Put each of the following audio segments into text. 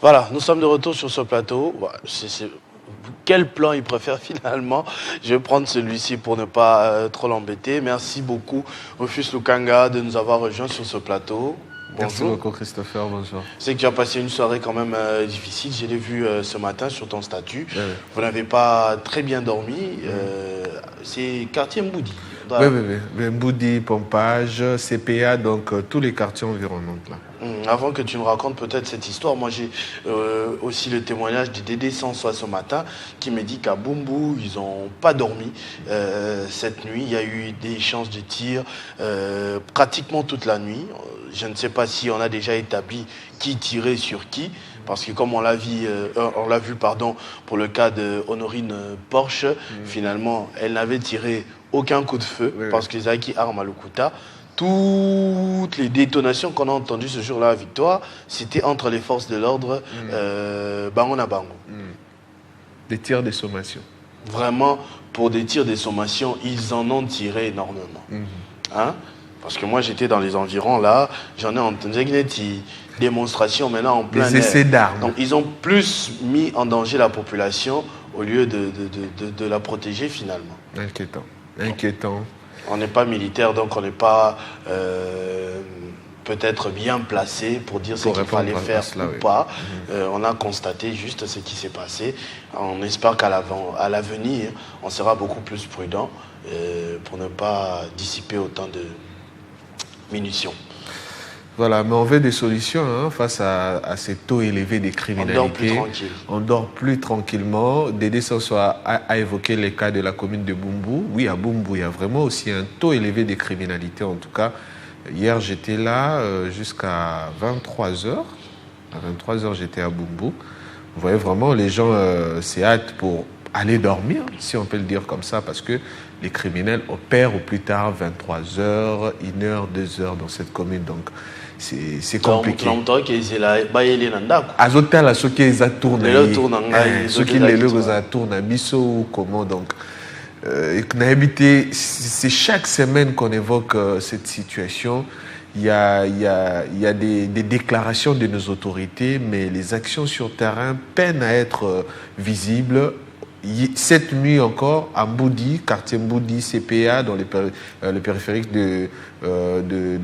Voilà, nous sommes de retour sur ce plateau. Quel plan il préfère finalement? Je vais prendre celui-ci pour ne pas trop l'embêter. Merci beaucoup, Rufus Lukanga, de nous avoir rejoints sur ce plateau. Bonjour. Merci beaucoup, Christopher. Bonjour. Je sais que tu as passé une soirée quand même difficile. Je l'ai vu ce matin sur ton statut. Vous n'avez pas très bien dormi. C'est quartier Mboudi. Oui. Mboudi, Pompage, CPA, donc tous les quartiers environnants là. Avant que tu nous racontes peut-être cette histoire, moi j'ai aussi le témoignage du Dédé Sansois ce matin qui me dit qu'à Bumbu, ils n'ont pas dormi cette nuit. Il y a eu des échanges de tirs pratiquement toute la nuit. Je ne sais pas si on a déjà établi qui tirait sur qui, parce que comme on l'a vu, pour le cas de Honorine Porsche, finalement, elle n'avait tiré aucun coup de feu, parce qu'ils avaient qui arme à l'Okuta. Toutes les détonations qu'on a entendues ce jour-là à Victoire, c'était entre les forces de l'ordre, Bango à Bango. Des tirs de sommation. Vraiment, pour des tirs de sommation, ils en ont tiré énormément. Hein? Parce que moi, j'étais dans les environs, là, j'en ai entendu des démonstrations maintenant en plein des essais d'armes. Donc, ils ont plus mis en danger la population au lieu de la protéger, finalement. Inquiétant. On n'est pas militaire, donc on n'est pas peut-être bien placé pour dire ce qu'il fallait faire ou pas. On a constaté juste ce qui s'est passé. On espère qu'à l'avenir, on sera beaucoup plus prudent pour ne pas dissiper autant de munitions. Voilà, mais on veut des solutions face à ces taux élevés de criminalité. On dort plus tranquillement. Dédé Sansois a évoqué les cas de la commune de Bumbu. Oui, à Bumbu, il y a vraiment aussi un taux élevé de criminalité. En tout cas, hier, j'étais là jusqu'à 23h. À 23h, j'étais à Bumbu. Vous voyez vraiment, les gens s'y hâtent pour aller dormir, si on peut le dire comme ça, parce que les criminels opèrent au plus tard 23h, 1h, 2h dans cette commune. Donc, c'est compliqué. Azotala ceux qui les tournent, ceux qui les tournent, biso ou comment donc. C'est chaque semaine qu'on évoque cette situation. Il y a des déclarations de nos autorités, mais les actions sur terrain peinent à être visibles. Cette nuit encore, à Mboudi, quartier Mboudi, CPA, dans le périphérique de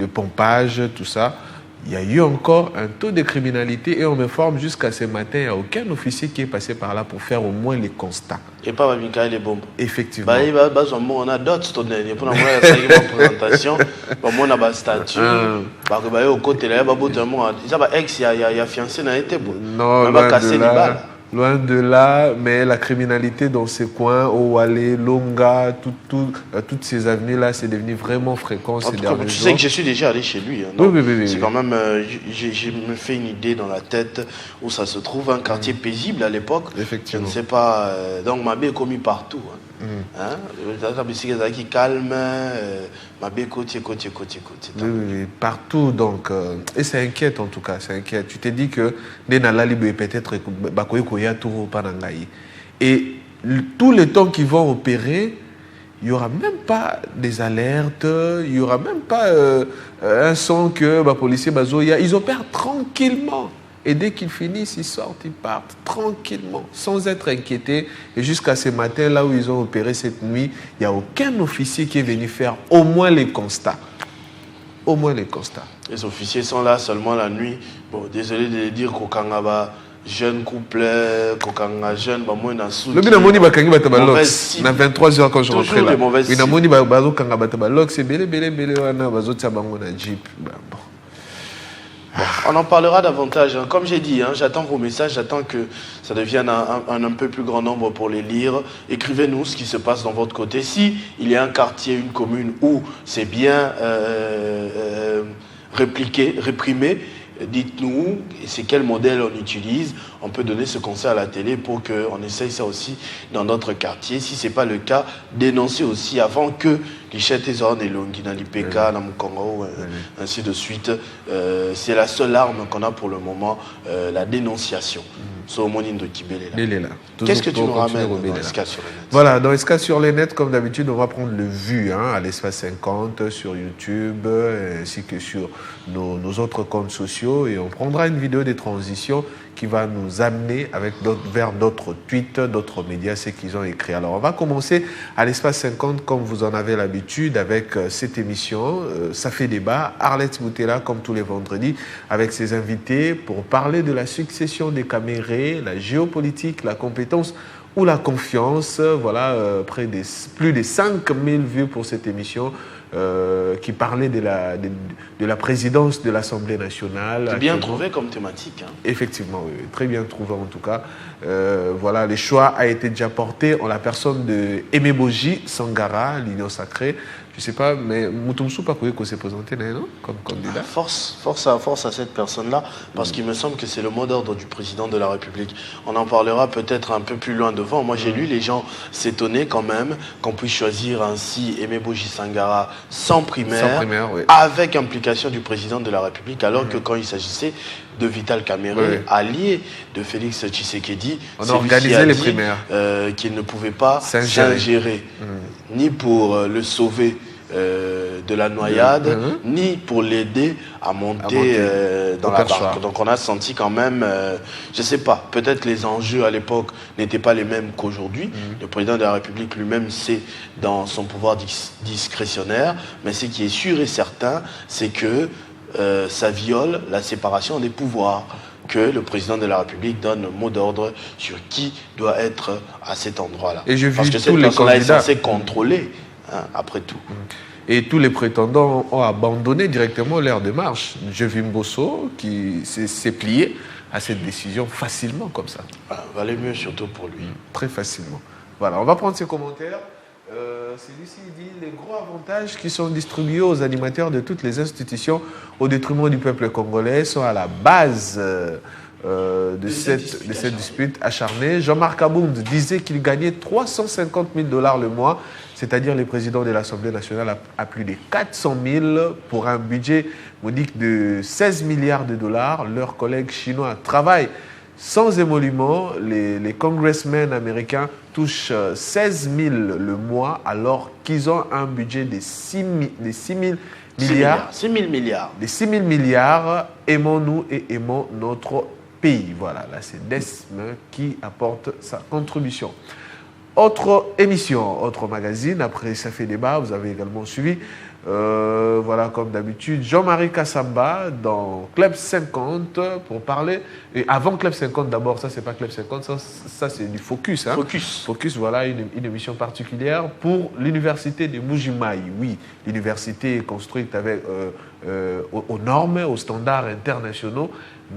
Pompage, tout ça, il y a eu encore un taux de criminalité et on me forme jusqu'à ce matin, il n'y a aucun officier qui est passé par là pour faire au moins les constats. Et pas Mika les bombes. Effectivement. On a d'autres pour la présentation, on a un statut, au côté là, il y a fiancé dans été non, loin de là, mais la criminalité dans ces coins, Oualé, Longa, toutes ces avenues-là, c'est devenu vraiment fréquent ces derniers jours. Tu sais que je suis déjà allé chez lui. Oui. C'est quand même, je me fais une idée dans la tête où ça se trouve, un quartier paisible à l'époque. Effectivement. Je ne sais pas, donc ma baie est commis partout. Qui calme, ma baie côté. Oui, partout donc. Et ça inquiète en tout cas, ça inquiète. Tu t'es dit que Denala Libre peut-être et tout le temps qu'ils vont opérer, il n'y aura même pas des alertes, il n'y aura même pas un son que les policiers ils opèrent tranquillement. Et dès qu'ils finissent, ils sortent, ils partent tranquillement, sans être inquiétés. Et jusqu'à ce matin, là où ils ont opéré cette nuit, il n'y a aucun officier qui est venu faire au moins les constats. Au moins les constats. Les officiers sont là seulement la nuit. Bon, désolé de dire qu'au Kangaba, jeune couple, Kokanga jeune, moi dans sous. Le binamoni bakangi batabalox. Na 23h quand je rentrais là. Binamoni bazo kanga batabalox, c'est belé wana bazo tsabango na jeep. Bon. On en parlera davantage. Comme j'ai dit, j'attends vos messages, j'attends que ça devienne un peu plus grand nombre pour les lire. Écrivez-nous ce qui se passe dans votre côté. Si il y a un quartier, une commune où c'est bien réprimé, dites-nous c'est quel modèle on utilise. On peut donner ce conseil à la télé pour qu'on essaye ça aussi dans notre quartier. Si ce n'est pas le cas, dénoncez aussi avant que les chètes et longues dans l'IPK, dans le Congo, ainsi de suite. C'est la seule arme qu'on a pour le moment, la dénonciation. Qu'est-ce que tu nous ramènes dans Escale sur les nets? Voilà, dans Escale sur les nets, comme d'habitude, on va prendre le vu à l'espace 50 sur YouTube, ainsi que sur nos autres comptes sociaux. Et on prendra une vidéo de transition qui va nous amener vers d'autres tweets, d'autres médias, ce qu'ils ont écrit. Alors, on va commencer à l'espace 50, comme vous en avez l'habitude, avec cette émission. Ça fait débat. Arlette Moutela, comme tous les vendredis, avec ses invités pour parler de la succession des Camérés, la géopolitique, la compétence ou la confiance. Voilà, plus de 5000 vues pour cette émission. Qui parlait de la présidence de l'Assemblée nationale. C'est bien trouvé comme thématique. Hein. Effectivement, oui, très bien trouvé en tout cas. Voilà, le choix a été déjà porté en la personne de Emeboji Sangara, l'Union sacrée. Je ne sais pas, mais Moutoumsou Pakouyeko s'est présenté, non, comme candidat. Force à cette personne-là, parce qu'il me semble que c'est le mot d'ordre du président de la République. On en parlera peut-être un peu plus loin devant. Moi, j'ai lu les gens s'étonner quand même qu'on puisse choisir ainsi Emeboji Sangara sans primaire oui. Avec implication du président de la République, alors que quand il s'agissait de Vital Kamerhe, allié de Félix Tshisekedi, on a organisé les primaires. Qu'il ne pouvait pas s'ingérer, ni pour le sauver de la noyade, ni pour l'aider à monter dans la barque. Donc on a senti quand même, je ne sais pas, peut-être les enjeux à l'époque n'étaient pas les mêmes qu'aujourd'hui. Le président de la République lui-même, c'est dans son pouvoir discrétionnaire, mais ce qui est sûr et certain, c'est que ça viole la séparation des pouvoirs, que le président de la République donne un mot d'ordre sur qui doit être à cet endroit-là. Parce que cette personne-là est censée contrôler, après tout. Et tous les prétendants ont abandonné directement l'aire de marche. Jevim Bosso, qui s'est plié à cette décision facilement comme ça. Valait mieux surtout pour lui. Très facilement. Voilà, on va prendre ses commentaires. Celui-ci dit les gros avantages qui sont distribués aux animateurs de toutes les institutions au détriment du peuple congolais sont à la base de cette dispute acharnée. Jean-Marc Abound disait qu'il gagnait 350 000 $ le mois, c'est-à-dire les présidents de l'Assemblée nationale à plus de 400 000 pour un budget modique de 16 milliards de dollars. Leurs collègues chinois travaillent sans émolument. Les congressmen américains touchent 16 000 le mois alors qu'ils ont un budget de 6 000 milliards. 6 000 milliards. De 6 000 milliards. Aimons-nous et aimons notre pays. Voilà, là c'est Desme qui apporte sa contribution. Autre émission, autre magazine, après ça fait débat, vous avez également suivi. Voilà, comme d'habitude, Jean-Marie Kassamba dans Club 50 pour parler. Et avant Club 50, d'abord, ça, c'est pas Club 50, ça c'est du Focus. Hein. Focus, voilà, une émission particulière pour l'université de Mbuji-Mayi. Oui, l'université est construite avec, aux normes, aux standards internationaux.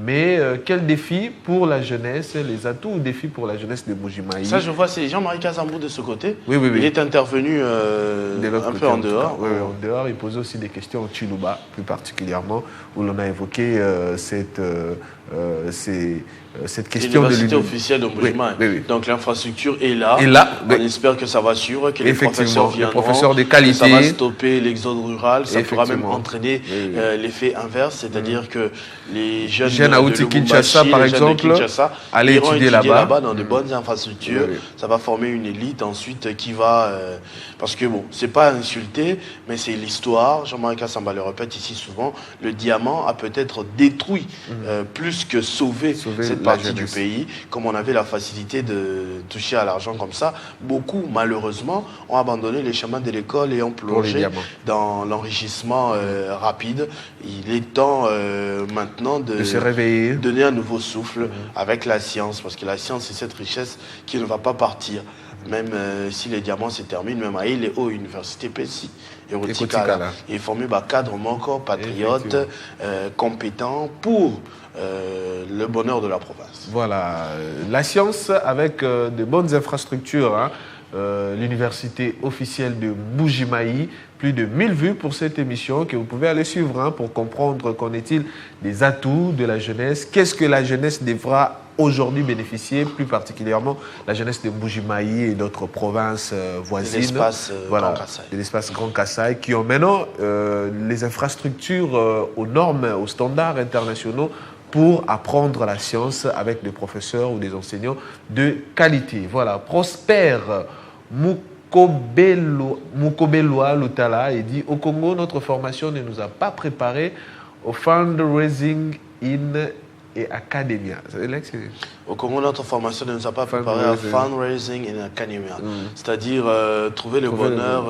Mais quel défi pour la jeunesse, les atouts ou défis pour la jeunesse de Mbuji-Mayi? Ça, je vois, c'est Jean-Marie Kassambou de ce côté. Oui. Il est intervenu un peu en dehors. Oui, en dehors. Il posait aussi des questions au Chiluba, plus particulièrement, où l'on a évoqué cette question de l'université officielle de Mbuji-Mayi. Oui. Donc l'infrastructure est là. On espère que ça va suivre, que les professeurs viendront, de qualité. Que ça va stopper l'exode rural. Ça pourra même entraîner l'effet inverse, c'est-à-dire que les jeunes à Kinshasa, par exemple, aller étudier là-bas dans de bonnes infrastructures. Ça va former une élite ensuite qui va... parce que bon, c'est pas insulté, mais c'est l'histoire. Jean-Marie Kassamba le répète ici souvent, le diamant a peut-être détruit plus que sauvé cette partie du pays. Comme on avait la facilité de toucher à l'argent comme ça, beaucoup, malheureusement, ont abandonné les chemins de l'école et ont plongé dans l'enrichissement rapide. Il est temps maintenant de se réveiller, donner un nouveau souffle avec la science, parce que la science, c'est cette richesse qui ne va pas partir. Même si les diamants se terminent, même à les hauts universités PESI. Il est formé par cadre encore patriote, compétent pour le bonheur de la province. Voilà, la science avec de bonnes infrastructures. Hein. L'université officielle de Mbuji-Mayi, plus de 1000 vues pour cette émission que vous pouvez aller suivre pour comprendre qu'en est-il des atouts de la jeunesse, qu'est-ce que la jeunesse devra aujourd'hui bénéficier, plus particulièrement la jeunesse de Mbuji-Mayi et d'autres provinces voisines. De l'espace Grand Kassai, qui ont maintenant les infrastructures aux normes, aux standards internationaux pour apprendre la science avec des professeurs ou des enseignants de qualité. Voilà, Prosper Mukobeloa Lutala, il dit « Au Congo, notre formation ne nous a pas préparés au fundraising in et Academia. Au Congo, notre formation ne nous a pas préparé à fundraising in academia. C'est-à-dire trouver le bonheur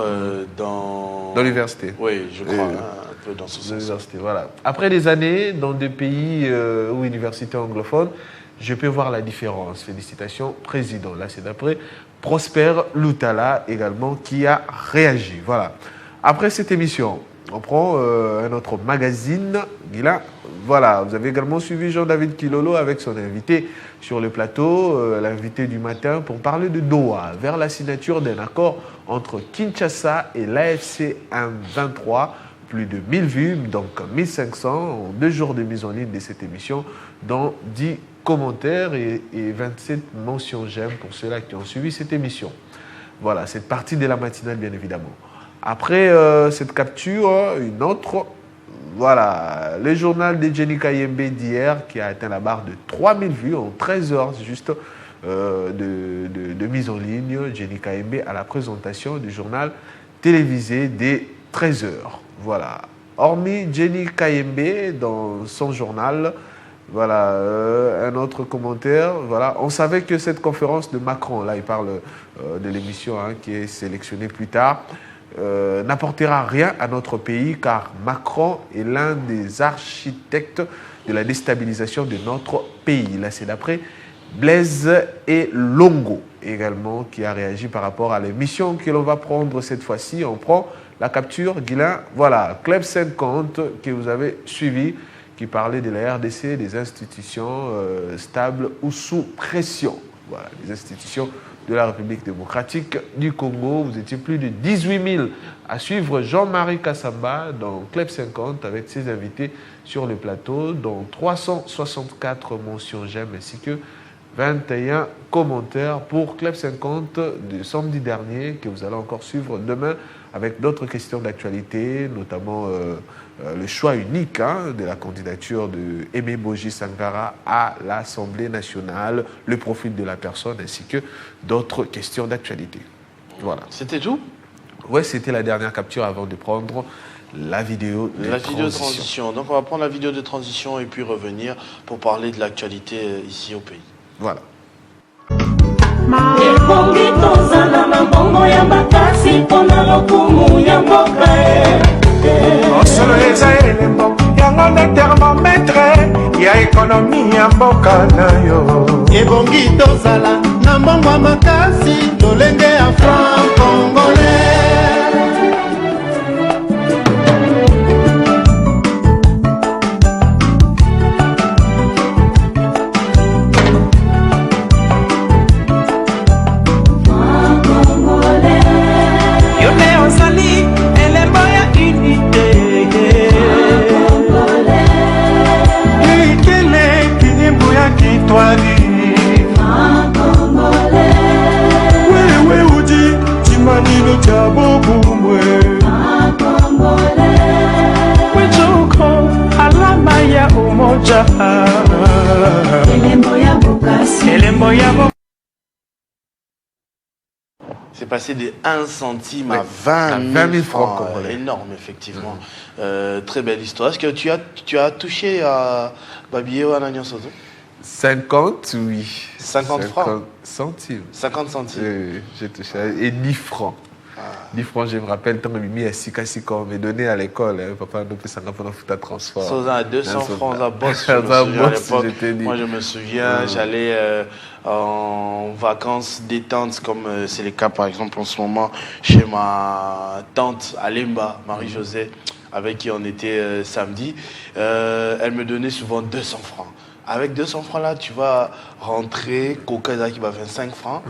dans l'université. Oui, je crois, un peu dans ce sens. Voilà. Après des années dans des pays ou universités anglophones, je peux voir la différence. Félicitations, président. Là, c'est d'après Prosper Lutala également qui a réagi. Voilà. Après cette émission, on prend un autre magazine. Voilà, vous avez également suivi Jean-David Kilolo avec son invité sur le plateau, l'invité du matin, pour parler de Doha, vers la signature d'un accord entre Kinshasa et l'AFC M23. Plus de 1000 vues, donc 1500 en 2 jours de mise en ligne de cette émission, dont 10 commentaires et 27 mentions j'aime pour ceux-là qui ont suivi cette émission. Voilà, cette partie de la matinale, bien évidemment. Après cette capture, une autre, voilà, le journal de Jenny Kayembe d'hier qui a atteint la barre de 3000 vues en 13 heures juste de mise en ligne. Jenny Kayembe à la présentation du journal télévisé des 13 heures. Voilà. Hormis Jenny Kayembe dans son journal, voilà, un autre commentaire. Voilà, on savait que cette conférence de Macron, là il parle de l'émission qui est sélectionnée plus tard, n'apportera rien à notre pays car Macron est l'un des architectes de la déstabilisation de notre pays. Là, c'est d'après Blaise et Longo également qui a réagi par rapport à l'émission que l'on va prendre cette fois-ci. On prend la capture, Guilain. Voilà, Club 50 que vous avez suivi qui parlait de la RDC, des institutions stables ou sous pression. Voilà, les institutions de la République démocratique du Congo. Vous étiez plus de 18 000 à suivre Jean-Marie Kassamba dans Club 50 avec ses invités sur le plateau, dont 364 mentions j'aime ainsi que 21 commentaires pour Club 50 de samedi dernier que vous allez encore suivre demain avec d'autres questions d'actualité, notamment le choix unique de la candidature de Aimé Boji Sangara à l'Assemblée nationale, le profil de la personne ainsi que d'autres questions d'actualité. Voilà. C'était tout? Oui, c'était la dernière capture avant de prendre la vidéo de transition. Donc on va prendre la vidéo de transition et puis revenir pour parler de l'actualité ici au pays. Voilà. osolo eza elembo yango nde thermometre ya ekonomi ya mboka na yo ebongi tozala na mbongo ya makasi tolenge ya franc congolais. C'est passé de 1 centime à 20 000 francs. Énorme, effectivement. Très belle histoire. Est-ce que tu as touché à Babié ou à Nagnon Sozo? 50, oui. 50 francs? Centimes. 50 centimes. Oui, j'ai touché. Et 10 francs. 10 francs, je me rappelle, tant que j'ai mis à Sika on m'a donné à l'école. Papa, nous peut s'en faire un transport. Ça à 200 francs, à bosse. Moi, je me souviens, j'allais en vacances détente, comme c'est le cas, par exemple, en ce moment, chez ma tante à Lemba, Marie-Josée, avec qui on était samedi. Elle me donnait souvent 200 francs. Avec 200 francs, là, tu vas rentrer, Coca qui va 25 francs.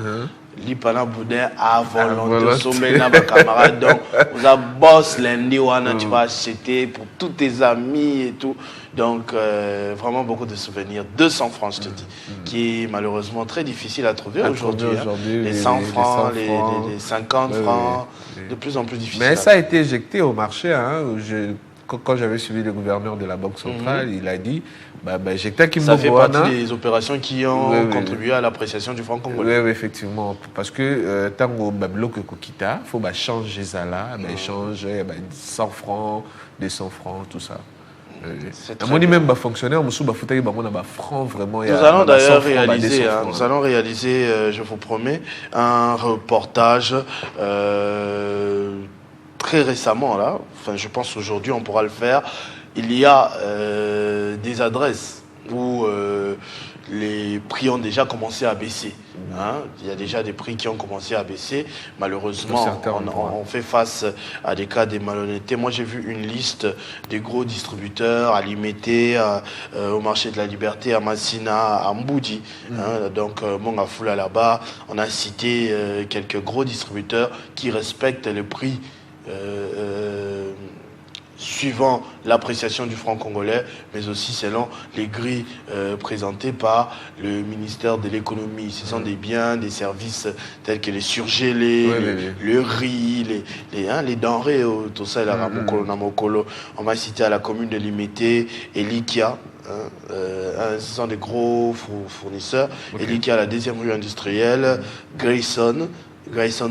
L'Ipana Boudin à volonté, sommet na camarade. Donc, vous avez boss lundi, tu vas acheter pour tous tes amis et tout. Donc, vraiment beaucoup de souvenirs. 200 francs, je te dis, qui est malheureusement très difficile à trouver aujourd'hui. Les 100 francs, les 50 francs, de plus en plus difficile. Mais ça a été éjecté au marché. Quand j'avais suivi le gouverneur de la Banque centrale, il a dit ça fait partie des opérations qui ont contribué à l'appréciation du franc congolais. Oui, effectivement. Parce que tant que Kokita, il faut changer ça là, changer 100 francs, 200 francs, tout ça. Moi, même fonctionnaire, franc vraiment. Nous allons d'ailleurs réaliser, je vous promets, un reportage très récemment là. Enfin, je pense aujourd'hui on pourra le faire. Il y a des adresses où les prix ont déjà commencé à baisser. Il y a déjà des prix qui ont commencé à baisser. Malheureusement, on fait face à des cas de malhonnêteté. Moi, j'ai vu une liste des gros distributeurs à Limité, au marché de la Liberté, à Massina, à Mboudi. Donc, Mongafula là-bas. On a cité quelques gros distributeurs qui respectent le prix suivant l'appréciation du franc congolais, mais aussi selon les grilles présentées par le ministère de l'économie. Ce sont des biens, des services tels que les surgelés, le riz, les denrées, tout ça, on m'a cité à la commune de Limité, Elikia. Ce sont des gros fournisseurs. Elikia à la 2e rue industrielle, Grayson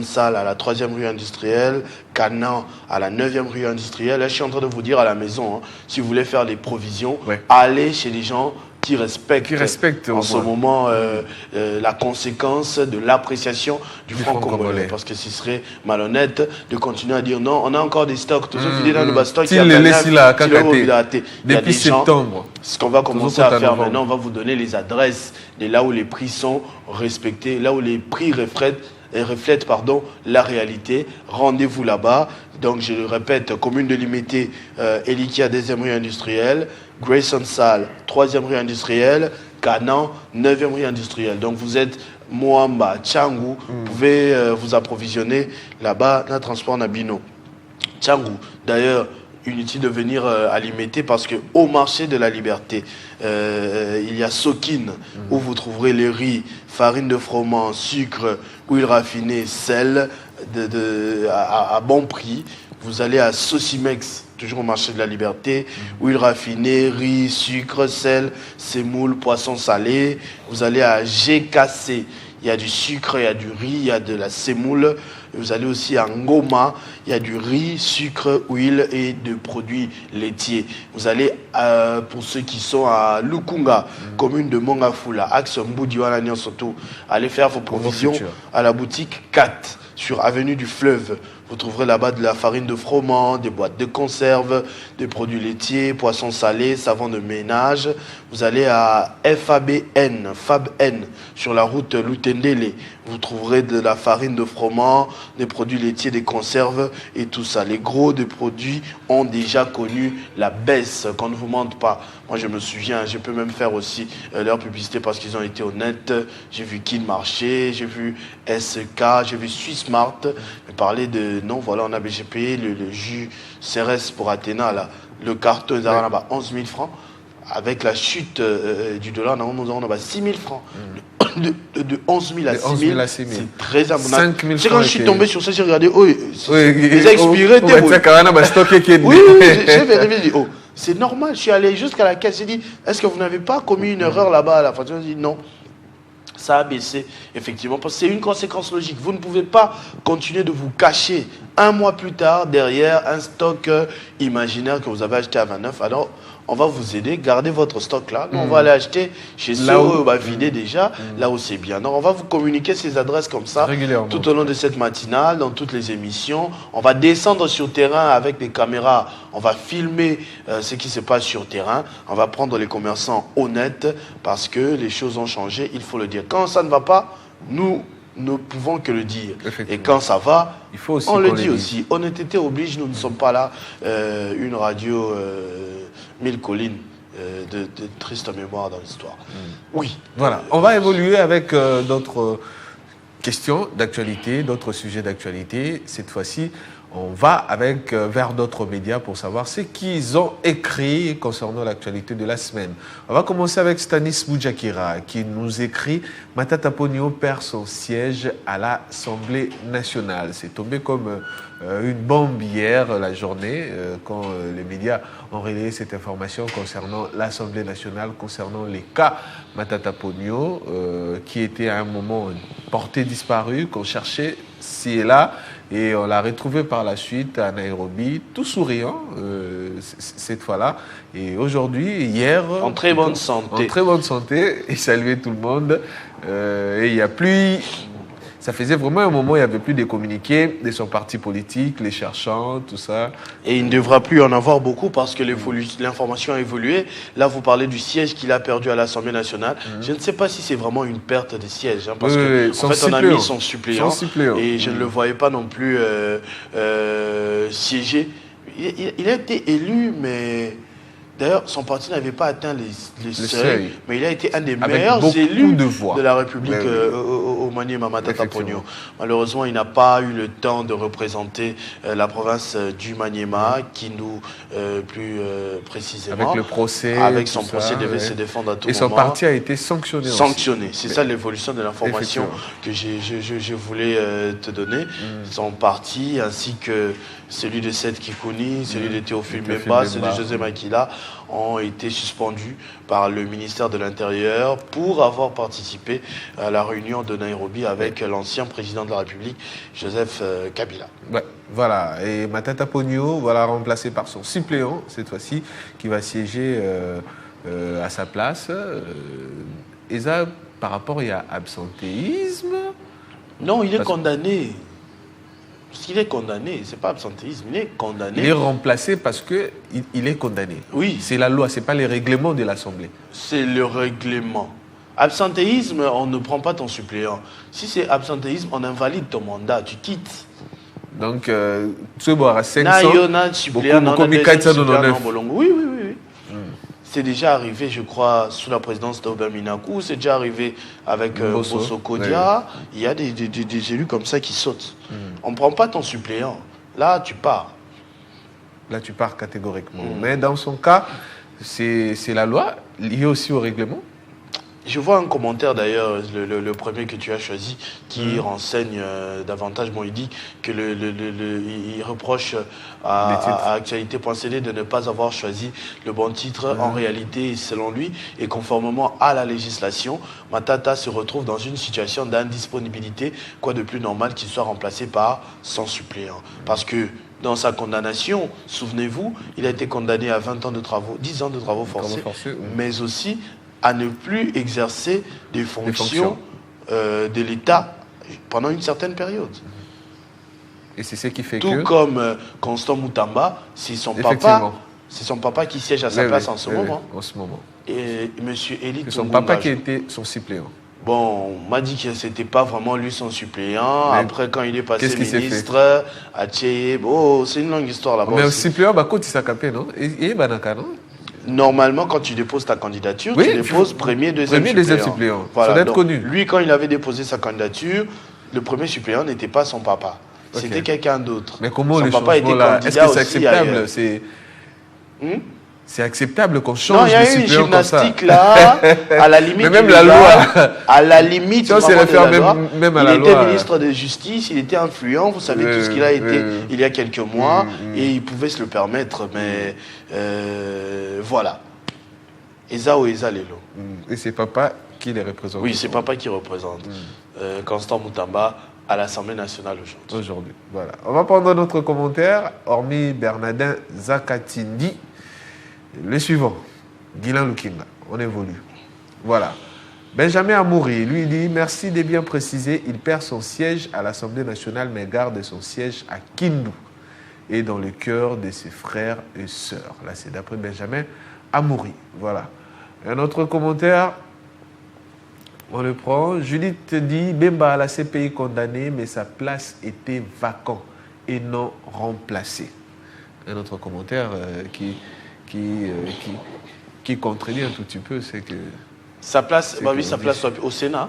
Sall à la 3e rue industrielle, Canaan à la 9e rue industrielle. Là, je suis en train de vous dire à la maison, si vous voulez faire des provisions, allez chez les gens qui respectent en ce moment la conséquence de l'appréciation du franc congolais. Parce que ce serait malhonnête de continuer à dire non, on a encore des stocks, tout ça, dans le stock. Depuis septembre. Ce qu'on va commencer à faire maintenant, on va vous donner les adresses de là où les prix sont respectés, là où les prix reflètent la réalité. Rendez-vous là-bas. Donc, je le répète, commune de Limité, Elikia, 2e rue industrielle, Grayson Sall, 3e rue industrielle, Canaan, 9e rue industrielle. Donc, vous êtes Moamba, Tchangou, vous pouvez vous approvisionner là-bas dans le transport Nabino. Tchangou, d'ailleurs, inutile de venir à Limité parce qu'au marché de la Liberté, il y a Sokine où vous trouverez les riz, farine de froment, sucre, huile raffinée, sel à bon prix. Vous allez à Sosimex, toujours au marché de la Liberté, huile raffinée, riz, sucre, sel, semoule, poisson salé. Vous allez à GKC, il y a du sucre, il y a du riz, il y a de la semoule. Vous allez aussi à Ngoma, il y a du riz, sucre, huile et de produits laitiers. Vous allez, pour ceux qui sont à Lukunga, commune de Mongafula, axe Mboudiwana Nyansoto, allez faire vos provisions à la boutique 4 sur avenue du Fleuve. Vous trouverez là-bas de la farine de froment, des boîtes de conserve, des produits laitiers, poissons salés, savon de ménage. Vous allez à FABN, sur la route Lutendele. Vous trouverez de la farine de froment, des produits laitiers, des conserves et tout ça. Les gros des produits ont déjà connu la baisse, qu'on ne vous mente pas. Moi, je me souviens, je peux même faire aussi leur publicité parce qu'ils ont été honnêtes. J'ai vu Kin Marché, j'ai vu SK, j'ai vu Swissmart. Mais parler de, non, voilà, on a BGP, le jus CRS pour Athéna, là, le carton, ils ont 11 000 francs. Avec la chute du dollar, on a 6 000 francs. De 11 000 à 6 000, c'est très abondant. C'est quand je suis tombé sur ça, j'ai regardé, les expirés, oui, j'ai vérifié, j'ai dit, c'est normal. Je suis allé jusqu'à la caisse, j'ai dit, est-ce que vous n'avez pas commis une erreur là-bas à la fin? J'ai dit non. Ça a baissé, effectivement, parce que c'est une conséquence logique. Vous ne pouvez pas continuer de vous cacher un mois plus tard derrière un stock imaginaire que vous avez acheté à 29. Alors, on va vous aider, gardez votre stock là. Nous, on va aller acheter chez ceux où on va vider déjà, là où c'est bien. Donc, on va vous communiquer ces adresses comme ça, tout au long de cette matinale, dans toutes les émissions. On va descendre sur terrain avec des caméras. On va filmer ce qui se passe sur terrain. On va prendre les commerçants honnêtes parce que les choses ont changé, il faut le dire. Quand ça ne va pas, nous ne pouvons que le dire. Et quand ça va, il faut aussi on le dit aussi. Honnêteté oblige, nous ne sommes pas là une radio... 1000 collines de triste mémoire dans l'histoire. Oui. Voilà. On va évoluer avec d'autres questions d'actualité, d'autres sujets d'actualité. Cette fois-ci, on va vers d'autres médias pour savoir ce qu'ils ont écrit concernant l'actualité de la semaine. On va commencer avec Stanis Boujakira qui nous écrit « Matata Ponyo perd son siège à l'Assemblée nationale ». C'est tombé comme une bombe hier la journée quand les médias ont relayé cette information concernant l'Assemblée nationale, concernant les cas Matata Ponyo qui était à un moment porté disparu, qu'on cherchait ci et là. Et on l'a retrouvé par la suite à Nairobi, tout souriant cette fois-là. Et aujourd'hui, hier... En très bonne santé. En très bonne santé, il saluait tout le monde. Et il n'y a plus... Ça faisait vraiment un moment où il n'y avait plus de communiqués de son parti politique, les cherchants, tout ça. Et il ne devra plus en avoir beaucoup parce que l'information a évolué. Là, vous parlez du siège qu'il a perdu à l'Assemblée nationale. Je ne sais pas si c'est vraiment une perte de siège. Parce que, en fait, on a mis son suppléant. Et je ne le voyais pas non plus siéger. Il a été élu, mais... D'ailleurs, son parti n'avait pas atteint les seuils, mais il a été un des meilleurs élus de la République au Maniema Matata Ponyo. Malheureusement, il n'a pas eu le temps de représenter la province du Maniema, qui nous, plus précisément... Avec le procès. Avec son procès, devait se défendre à tout moment. Et son parti a été sanctionné. Sanctionné. C'est ça l'évolution de l'information que je voulais te donner. Son parti, ainsi que celui de Seth Kikouni, celui de Théophile Mbemba, celui de José Makila, ont été suspendus par le ministère de l'Intérieur pour avoir participé à la réunion de Nairobi avec l'ancien président de la République, Joseph Kabila. Ouais, voilà, et Matata Ponyo, voilà, remplacé par son suppléant, cette fois-ci, qui va siéger à sa place. Et ça, par rapport, il y a absentéisme. Non, il est condamné. S'il est condamné, ce n'est pas absentéisme, il est condamné. Il est remplacé parce qu'il est condamné. Oui. C'est la loi, ce n'est pas les règlements de l'Assemblée. C'est le règlement. Absentéisme, on ne prend pas ton suppléant. Si c'est absentéisme, on invalide ton mandat, tu quittes. Donc, tu vois, à 500, oui. C'est déjà arrivé, je crois, sous la présidence d'Aubin Minakou, c'est déjà arrivé avec Bosso Kodia. Oui. Il y a des élus comme ça qui sautent. On ne prend pas ton suppléant. Là, tu pars. Là, tu pars catégoriquement. Mais dans son cas, c'est la loi liée aussi au règlement. Je vois un commentaire d'ailleurs, le premier que tu as choisi, qui renseigne davantage. Bon, il dit que il reproche à Actualité.cd de ne pas avoir choisi le bon titre. En réalité, selon lui, et conformément à la législation, Matata se retrouve dans une situation d'indisponibilité. Quoi de plus normal qu'il soit remplacé par son suppléant. Parce que dans sa condamnation, souvenez-vous, il a été condamné à 20 ans de travaux, 10 ans de travaux forcés, mais aussi à ne plus exercer des fonctions de l'État pendant une certaine période. Et c'est ce qui fait Tout comme Constant Moutamba, c'est son papa qui siège à sa place en ce moment. En ce moment. Et M. Eli C'est son papa qui était son suppléant. Bon, on m'a dit que ce n'était pas vraiment lui son suppléant. Mais après, quand il est passé ministre, à Tchéé, c'est une longue histoire là-bas. Mais le suppléant, quand il s'est capé, non? Et Banaka, non? Normalement, quand tu déposes ta candidature, tu déposes premier, deuxième suppléant. Voilà. Ça doit être connu. Lui, quand il avait déposé sa candidature, le premier suppléant n'était pas son papa. C'était quelqu'un d'autre. Mais comment son les papa était candidat Est-ce que c'est acceptable? C'est acceptable qu'on change de suppléant comme ça. Non, il y a eu une gymnastique là, à la limite. Mais même la loi. À la limite, ça, c'est même à la loi. Il était ministre de Justice, il était influent, vous savez tout ce qu'il a été il y a quelques mois, et il pouvait se le permettre, mais voilà. Eza ou Eza Lelo. Et c'est papa qui les représente. Oui, c'est papa qui représente. Constant Moutamba à l'Assemblée nationale aujourd'hui. Voilà. On va prendre notre commentaire, hormis Bernardin Zakatindi. Le suivant, Guilain Lukinga, on évolue. Voilà. Benjamin Amouri, lui dit, merci de bien préciser, il perd son siège à l'Assemblée nationale, mais garde son siège à Kindu et dans le cœur de ses frères et sœurs. Là, c'est d'après Benjamin Amouri. Voilà. Un autre commentaire, on le prend. Judith dit, Bemba à la CPI condamné, mais sa place était vacante et non remplacée. Un autre commentaire qui contredit un tout petit peu, c'est que... Sa place au Sénat.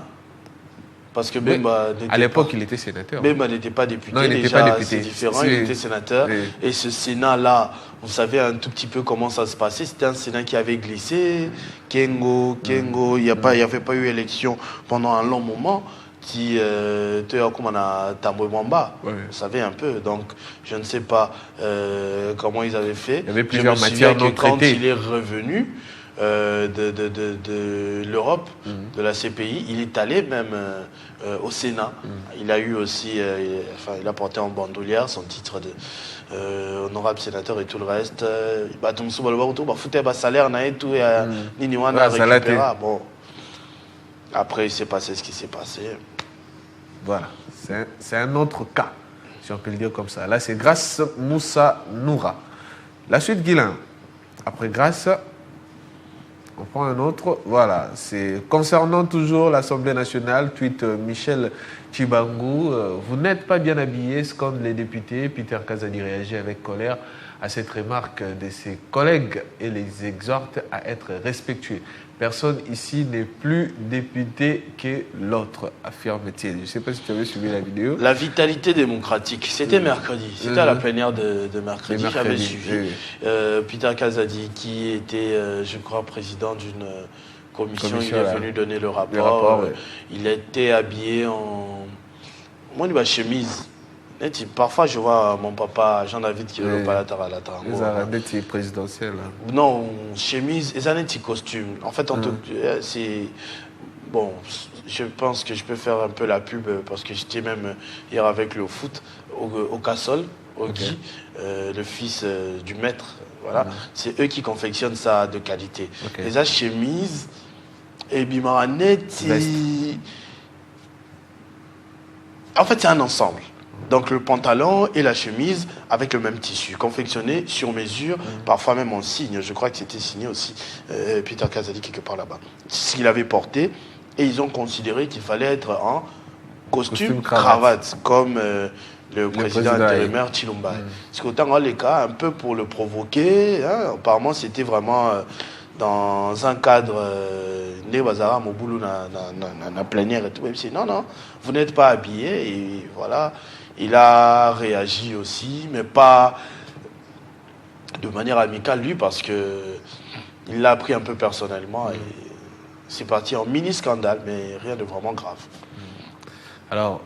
Parce que Bemba à l'époque, il était sénateur. Bemba n'était pas député. Non, il n'était pas député. C'est différent, il était sénateur. Oui. Et ce Sénat-là, vous savez un tout petit peu comment ça se passait. C'était un Sénat qui avait glissé. Kengo, il n'y avait pas eu élection pendant un long moment. Vous savez un peu, donc je ne sais pas comment ils avaient fait. Il y avait plusieurs matières non traitées. Quand il est revenu, de l'Europe, de la CPI. Il est allé même au Sénat. Il a eu aussi, il a porté en bandoulière son titre de honorable sénateur et tout le reste. Salaire, bon. Après, il s'est passé ce qui s'est passé. Voilà, c'est un autre cas, si on peut le dire comme ça. Là, c'est Grace Moussa Noura. La suite, Guilain. Après Grace, on prend un autre. Voilà, c'est concernant toujours l'Assemblée nationale, tweet Michel Tchibangou. Vous n'êtes pas bien habillé, scandent les députés. Peter Kazadi réagit avec colère à cette remarque de ses collègues et les exhorte à être respectueux. Personne ici n'est plus député que l'autre, affirme-t-il. Je ne sais pas si tu avais suivi la vidéo. La vitalité démocratique, c'était mercredi. C'était à la plénière de mercredi. J'avais suivi Peter Kazadi, qui était, je crois, président d'une commission. Il est venu donner le rapport. Il était habillé en chemise. Parfois, je vois mon papa, Jean-David, qui veut pas la tara. Les arabes présidentiels. Non, chemise, et ça n'est pas costume. En fait, c'est... Bon, je pense que je peux faire un peu la pub parce que j'étais même hier avec lui au foot, au Cassol, au Guy, le fils du maître. Voilà. C'est eux qui confectionnent ça de qualité. Les chemises, et bimaraneti. En fait, c'est un ensemble. Donc le pantalon et la chemise avec le même tissu, confectionné sur mesure, parfois même en signe. Je crois que c'était signé aussi Peter Kazadi quelque part là-bas. Ce qu'il avait porté, et ils ont considéré qu'il fallait être en costume cravate, comme le président intérimaire Chilomba. Parce qu'autant dans les cas, un peu pour le provoquer, apparemment c'était vraiment dans un cadre Nebazara, Moboulou, na plénière et tout. Même si non, vous n'êtes pas habillé, et voilà. Il a réagi aussi, mais pas de manière amicale, lui, parce qu'il l'a pris un peu personnellement. Et c'est parti en mini-scandale, mais rien de vraiment grave. Alors,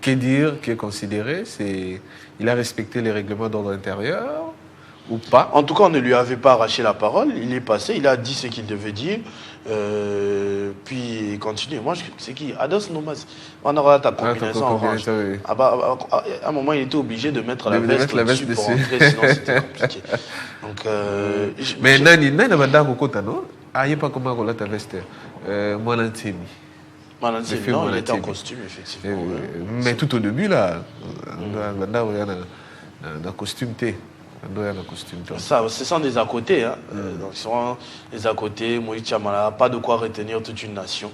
que dire, qui est considéré, il a respecté les règlements d'ordre intérieur ou pas? En tout cas, on ne lui avait pas arraché la parole. Il est passé, il a dit ce qu'il devait dire. Puis il continue. Moi, c'est qui? Ados Nomas. On aura ta combinaison orange. Oui. À un moment, il était obligé de mettre la veste dessus pour rentrer, sinon c'était compliqué. Donc, mais Nani n'a pas d'argokota, non? Ah, il n'y a pas comment on a ta veste. Moi, Nantemi. Non, il était en costume, effectivement. Mais tout au début, là, on a un costume thé. Ça, ce sont des à côté. Donc, ce sont des à côté. Moïse Chamala, pas de quoi retenir toute une nation.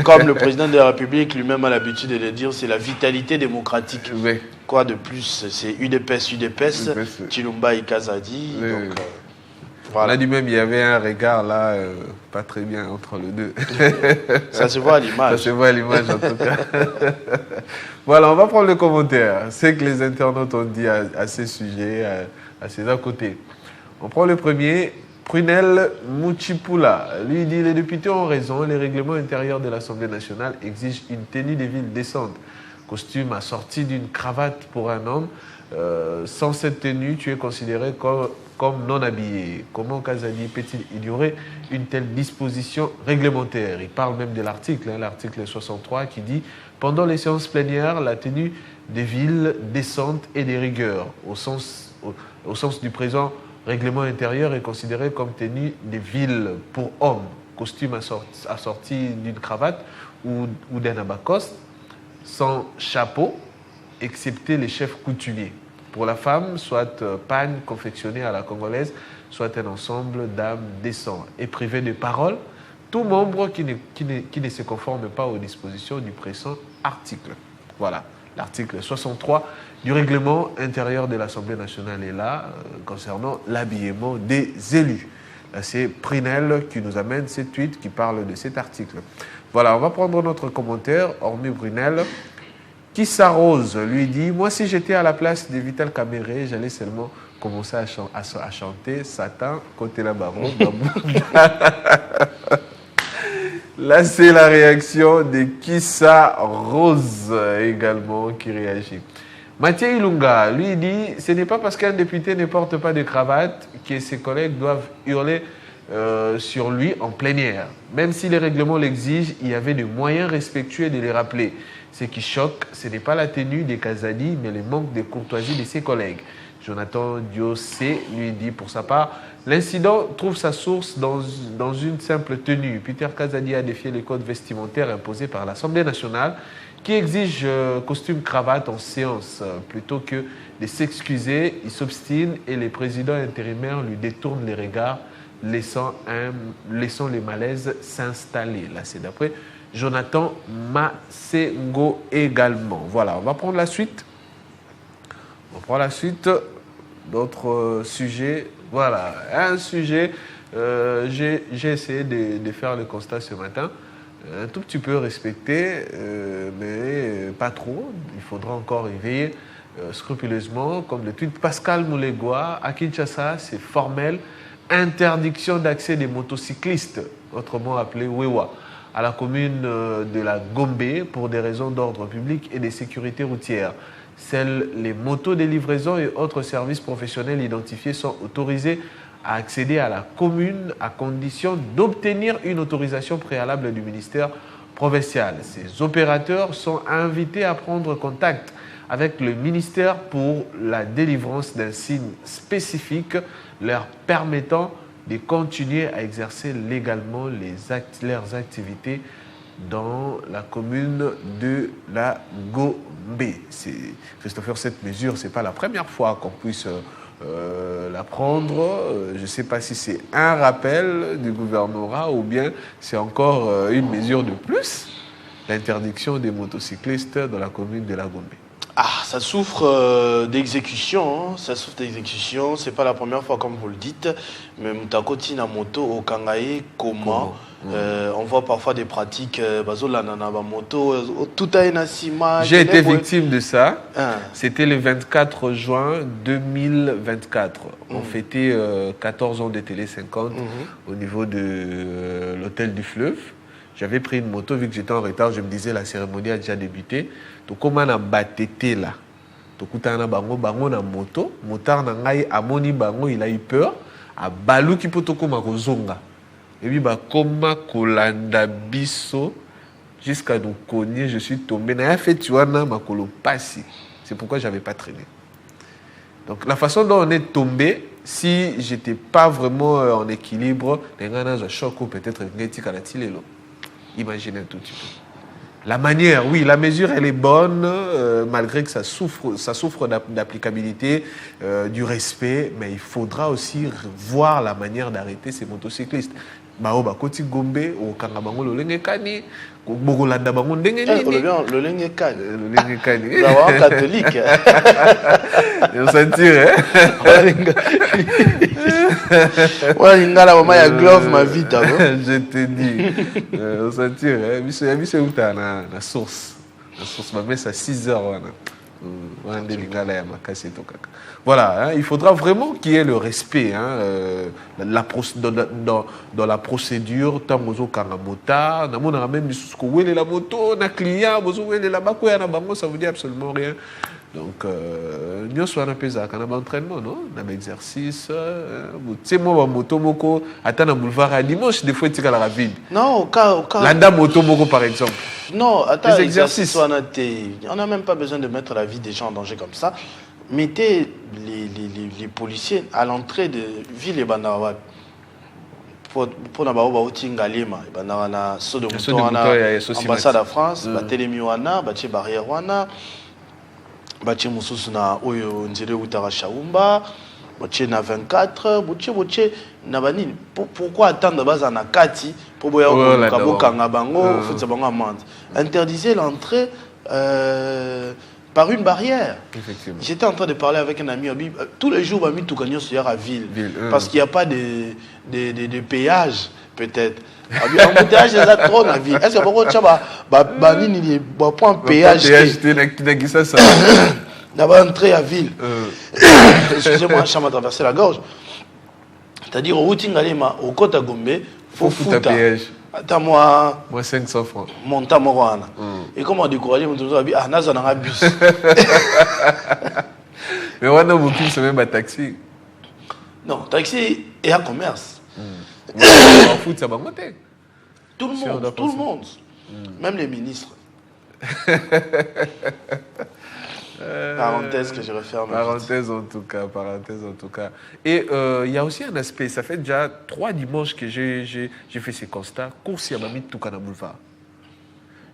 Comme le président de la République lui-même a l'habitude de le dire, c'est la vitalité démocratique. Oui. Quoi de plus? C'est UDPS, Chilomba et Kazadi. Donc, voilà. Là, lui-même, il y avait un regard là, pas très bien entre les deux. Ça se voit à l'image. Ça se voit à l'image, en tout cas. Voilà, on va prendre le commentaire. C'est que les internautes ont dit à ces sujets, à ces à côté. On prend le premier. Prunel Mouchipula, lui dit: les députés ont raison, les règlements intérieurs de l'Assemblée nationale exigent une tenue de ville décente. Costume assorti d'une cravate pour un homme. Sans cette tenue, tu es considéré comme non habillé. Comment Kazadi peut-il ignorer une telle disposition réglementaire? Il parle même de l'article, l'article 63 qui dit: pendant les séances plénières, la tenue des villes décentes et des rigueurs, au sens du présent règlement intérieur, est considéré comme tenue des villes pour hommes, costume assorti d'une cravate ou d'un abacoste, sans chapeau, excepté les chefs coutumiers. Pour la femme, soit pagne confectionnée à la congolaise, soit un ensemble d'âmes décents. Et privé de parole, tout membre qui ne se conforme pas aux dispositions du présent article. Voilà, l'article 63 du règlement intérieur de l'Assemblée nationale est là, concernant l'habillement des élus. Là, c'est Prunel qui nous amène cette tweet qui parle de cet article. Voilà, on va prendre notre commentaire, hormis Prunel. Qui s'arrose, lui dit: moi, si j'étais à la place de Vital Kamere, j'allais seulement commencer à chanter Satan, côté la baron. Là, c'est la réaction de Kissa Rose également qui réagit. Mathieu Ilunga, lui, dit: ce n'est pas parce qu'un député ne porte pas de cravate que ses collègues doivent hurler sur lui en plein air. Même si les règlements l'exigent, il y avait des moyens respectueux de les rappeler. Ce qui choque, ce n'est pas la tenue des Kazadi, mais le manque de courtoisie de ses collègues. Jonathan Diossé lui dit pour sa part, l'incident trouve sa source dans une simple tenue. Peter Kazadi a défié les codes vestimentaires imposés par l'Assemblée nationale qui exige costume cravate en séance. Plutôt que de s'excuser, il s'obstine et les présidents intérimaires lui détournent les regards, laissant les malaises s'installer. Là, c'est d'après Jonathan Masengo également. Voilà, on va prendre la suite. On prend la suite d'autres sujets. Voilà, un sujet, j'ai essayé de faire le constat ce matin. Un tout petit peu respecté, mais pas trop. Il faudra encore y veiller scrupuleusement. Comme le tweet Pascal Moulegoa, à Kinshasa, c'est formel. Interdiction d'accès des motocyclistes, autrement appelé Wewa, à la commune de la Gombe pour des raisons d'ordre public et de sécurité routière. Seuls les motos de livraison et autres services professionnels identifiés sont autorisés à accéder à la commune à condition d'obtenir une autorisation préalable du ministère provincial. Ces opérateurs sont invités à prendre contact avec le ministère pour la délivrance d'un signe spécifique leur permettant de continuer à exercer légalement leurs activités dans la commune de la Gombe. Christopher, cette mesure, ce n'est pas la première fois qu'on puisse la prendre. Je ne sais pas si c'est un rappel du gouvernorat ou bien c'est encore une mesure de plus, l'interdiction des motocyclistes dans la commune de la Gombe. Ah, ça souffre d'exécution, hein. Ça souffre d'exécution. C'est pas la première fois, comme vous le dites. Mais Moutakoti na moto au Kangaï, comment on voit parfois des pratiques. J'ai été victime de ça. C'était le 24 juin 2024. On fêtait 14 ans de Télé 50 au niveau de l'hôtel du Fleuve. J'avais pris une moto, vu que j'étais en retard, je me disais la cérémonie a déjà débuté. Donc, comme on a battu là, bango na moto, motard na ngai amoni bango, il a eu peur, a balou ki potoko makozonga. Et puis, koma kolanda biso, jusqu'à nous cogner, je suis tombé. Na fait tuana makolo passi. C'est pourquoi j'avais pas traîné. Donc, la façon dont on est tombé, si j'étais pas vraiment en équilibre, les gars, un choc ou peut-être un imaginez un tout petit peu. La manière, oui, la mesure, elle est bonne, malgré que ça souffre d'applicabilité, du respect, mais il faudra aussi voir la manière d'arrêter ces motocyclistes. Koti Gombe, au Kangabango, le Lengekani, Bogolanda Bango, le Lengekani. Le Lengekani. Vous avez un catholique. On s'en tire, Je te dis. On s'en tire, c'est où t'as la source. La source, mais c'est à 6 heures. Voilà, hein, il faudra vraiment qu'il y ait le respect dans la procédure. Ça veut dire absolument rien. Donc, nous sommes un entraînement, non? Un exercice. C'est moi, moto moko. Attends, un boulevard dimanche, des fois, tu as la ville. Non, au cas. L'anda moto moko, par exemple. Non, attends, les exercices. On n'a même pas besoin de mettre la vie des gens en danger comme ça. Mettez les policiers à l'entrée de ville et Bandawa. Pour n'avoir Tingalema, Bandawana, ambassade de France, Télémiwana, barrière wana. Bache mususu na oyo nzire utara shaumba bache na 24 boche na banini pourquoi attendre baza na kati pour boya kabokanga bango futsa bango amende interdisez l'entrée par une barrière. Effectivement. J'étais en train de parler avec un ami tous les jours bami tukanyo sur la ville parce qu'il y a pas de péage peut-être. Embouteillage c'est trop la ville. Est-ce que beaucoup chaba banini point péage ça d'abord entrer à ville. Excusez-moi, je m'a traversé la gorge. C'est-à-dire au routing Alema au Kota Gombe, faut foutre péage. Attends moi 500 francs. Monta morana. Et comment décourager mon tour ah naza na bus. Mais on a beaucoup c'est même un taxi. Non, taxi et un commerce. En foot, ça va monter. Tout le monde. Même les ministres. Parenthèse que je referme. Parenthèse en tout cas. Et il y a aussi un aspect, ça fait déjà 3 dimanches que j'ai fait ces constats. Course Yabami Toukana Boulevard.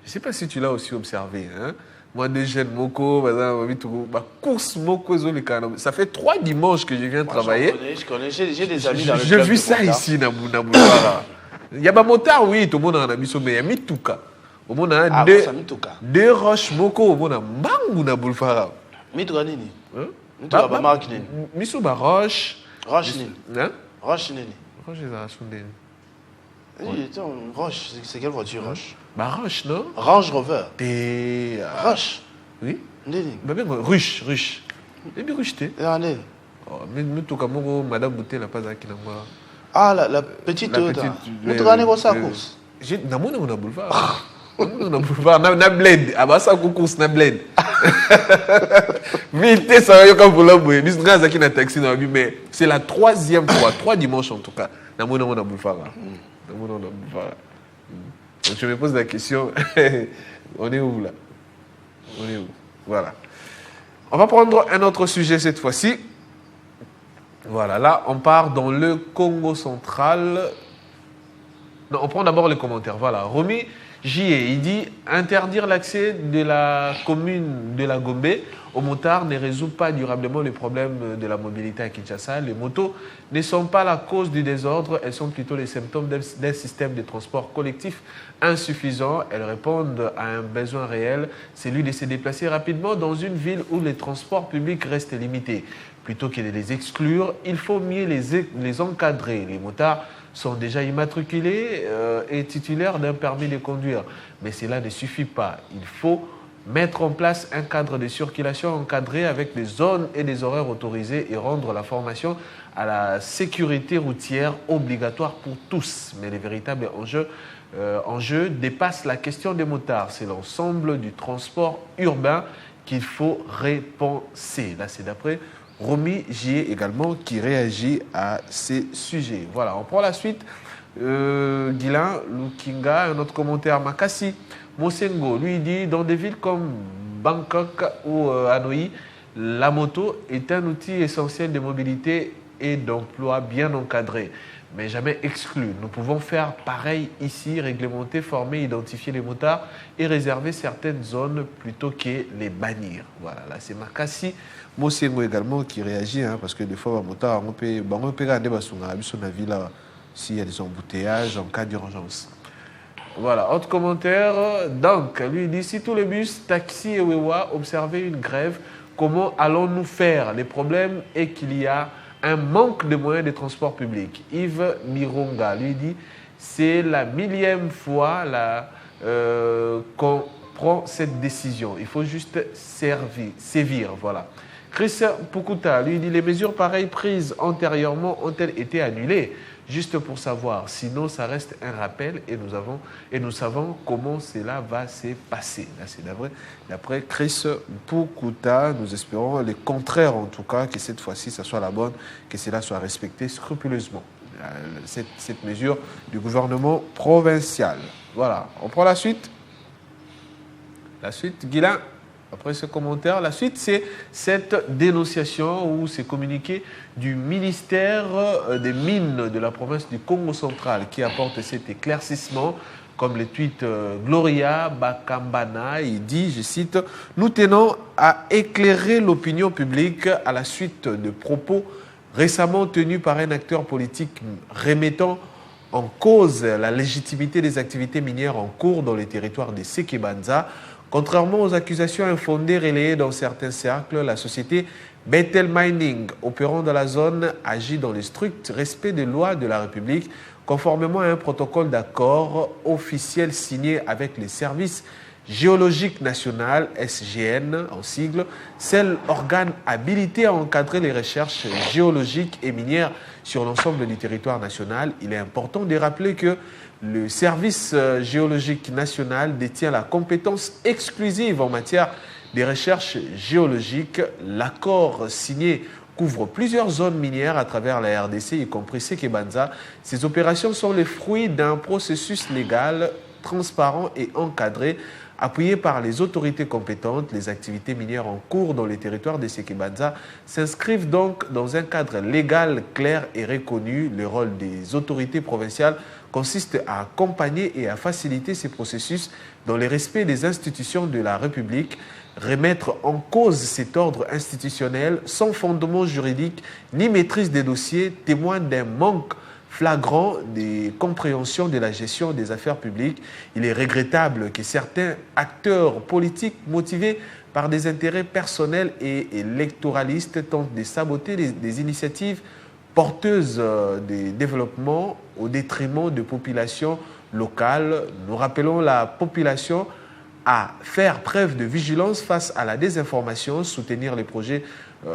Je ne sais pas si tu l'as aussi observé. Hein? Moi, des jeunes Moko, course Moko, ça fait 3 dimanches que je viens travailler. Je connais, j'ai des amis dans le club. J'ai vu ça ici, dans Boulevard. Il y a des motards, oui, tout le monde en a mis, mais il y a Mitouka. Au monde a 2 roches Moko, au monde a Mangou na Boulevard. Mitouka Nini. Mitouka ba marque Nini. Misuba roche. Roche Nini. Roche Nini. Roche est à Soundeni. Roche, c'est quelle voiture Roche? Bah Roche, non? Range Rover. Roche. Oui. Nini. Bah bien, Ruche. Et bien Ruche, t'es. Mais tout comme Madame Bouté n'a pas acquis dans moi. Ah, la petite Toyota. Nous te gagnons sa course. J'ai dans mon boulevard. Dans boulevard, na bled. Ah bah ça course na bled. Vite, ça va y comme pour l'homme. Nous sommes qui na taxi dans mais c'est la 3e fois, 3 dimanches en tout cas. Dans mon boulevard. Donc je me pose la question, on est où là? Voilà. On va prendre un autre sujet cette fois-ci. Voilà, là on part dans le Congo central. Non, on prend d'abord les commentaires. Voilà, Romy J.E. il dit interdire l'accès de la commune de la Gombe aux motards ne résout pas durablement les problèmes de la mobilité à Kinshasa. Les motos ne sont pas la cause du désordre, elles sont plutôt les symptômes d'un système de transport collectif insuffisant. Elles répondent à un besoin réel, celui de se déplacer rapidement dans une ville où les transports publics restent limités. Plutôt que de les exclure, il faut mieux les encadrer. Les motards sont déjà immatriculés et titulaires d'un permis de conduire. Mais cela ne suffit pas. Il faut mettre en place un cadre de circulation encadré avec des zones et des horaires autorisés et rendre la formation à la sécurité routière obligatoire pour tous. Mais les véritables enjeux dépassent la question des motards. C'est l'ensemble du transport urbain qu'il faut repenser. Là, c'est d'après Romy J.E. également qui réagit à ces sujets. Voilà, on prend la suite. Guilain Lukinga, un autre commentaire. Makassi Mosengo, lui dit, dans des villes comme Bangkok ou Hanoï, la moto est un outil essentiel de mobilité et d'emploi bien encadré, mais jamais exclu. Nous pouvons faire pareil ici, réglementer, former, identifier les motards et réserver certaines zones plutôt que les bannir. Voilà, là c'est Makassi Mosengo également qui réagit, hein, parce que des fois, les motards, on peut regarder sur la ville s'il y a des embouteillages en cas d'urgence. Voilà, autre commentaire. Donc, lui dit, si tous les bus, taxis et Wewa observaient une grève, comment allons-nous faire? Le problème est qu'il y a un manque de moyens de transport public. Yves Mironga, lui dit, c'est la 1000e fois qu'on prend cette décision. Il faut juste sévir, voilà. Chris Pukuta, lui dit, les mesures pareilles prises antérieurement ont-elles été annulées? Juste pour savoir, sinon ça reste un rappel et nous savons comment cela va se passer. Là, c'est d'après Chris Pukuta, nous espérons le contraire en tout cas, que cette fois-ci, ça soit la bonne, que cela soit respecté scrupuleusement. Cette mesure du gouvernement provincial. Voilà, on prend la suite. La suite, Guilain. Après ce commentaire, la suite, c'est cette dénonciation ou ces communiqués du ministère des Mines de la province du Congo central qui apporte cet éclaircissement, comme le tweet Gloria Bakambana. Il dit, je cite, « Nous tenons à éclairer l'opinion publique à la suite de propos récemment tenus par un acteur politique remettant en cause la légitimité des activités minières en cours dans les territoires de Sekebanza. Contrairement aux accusations infondées relayées dans certains cercles, la société Bethel Mining, opérant dans la zone, agit dans le strict respect des lois de la République, conformément à un protocole d'accord officiel signé avec les services géologiques nationaux, SGN en sigle, seul organe habilité à encadrer les recherches géologiques et minières sur l'ensemble du territoire national. Il est important de rappeler que le service géologique national détient la compétence exclusive en matière des recherches géologiques. L'accord signé couvre plusieurs zones minières à travers la RDC, y compris Seke Banza. Ces opérations sont le fruit d'un processus légal transparent et encadré, appuyé par les autorités compétentes. Les activités minières en cours dans les territoires de Seke Banza s'inscrivent donc dans un cadre légal clair et reconnu. Le rôle des autorités provinciales consiste à accompagner et à faciliter ces processus dans le respect des institutions de la République. Remettre en cause cet ordre institutionnel sans fondement juridique ni maîtrise des dossiers témoigne d'un manque flagrant des compréhensions de la gestion des affaires publiques. Il est regrettable que certains acteurs politiques motivés par des intérêts personnels et électoralistes tentent de saboter des initiatives porteuses de développement au détriment de populations locales. Nous rappelons la population à faire preuve de vigilance face à la désinformation, soutenir les projets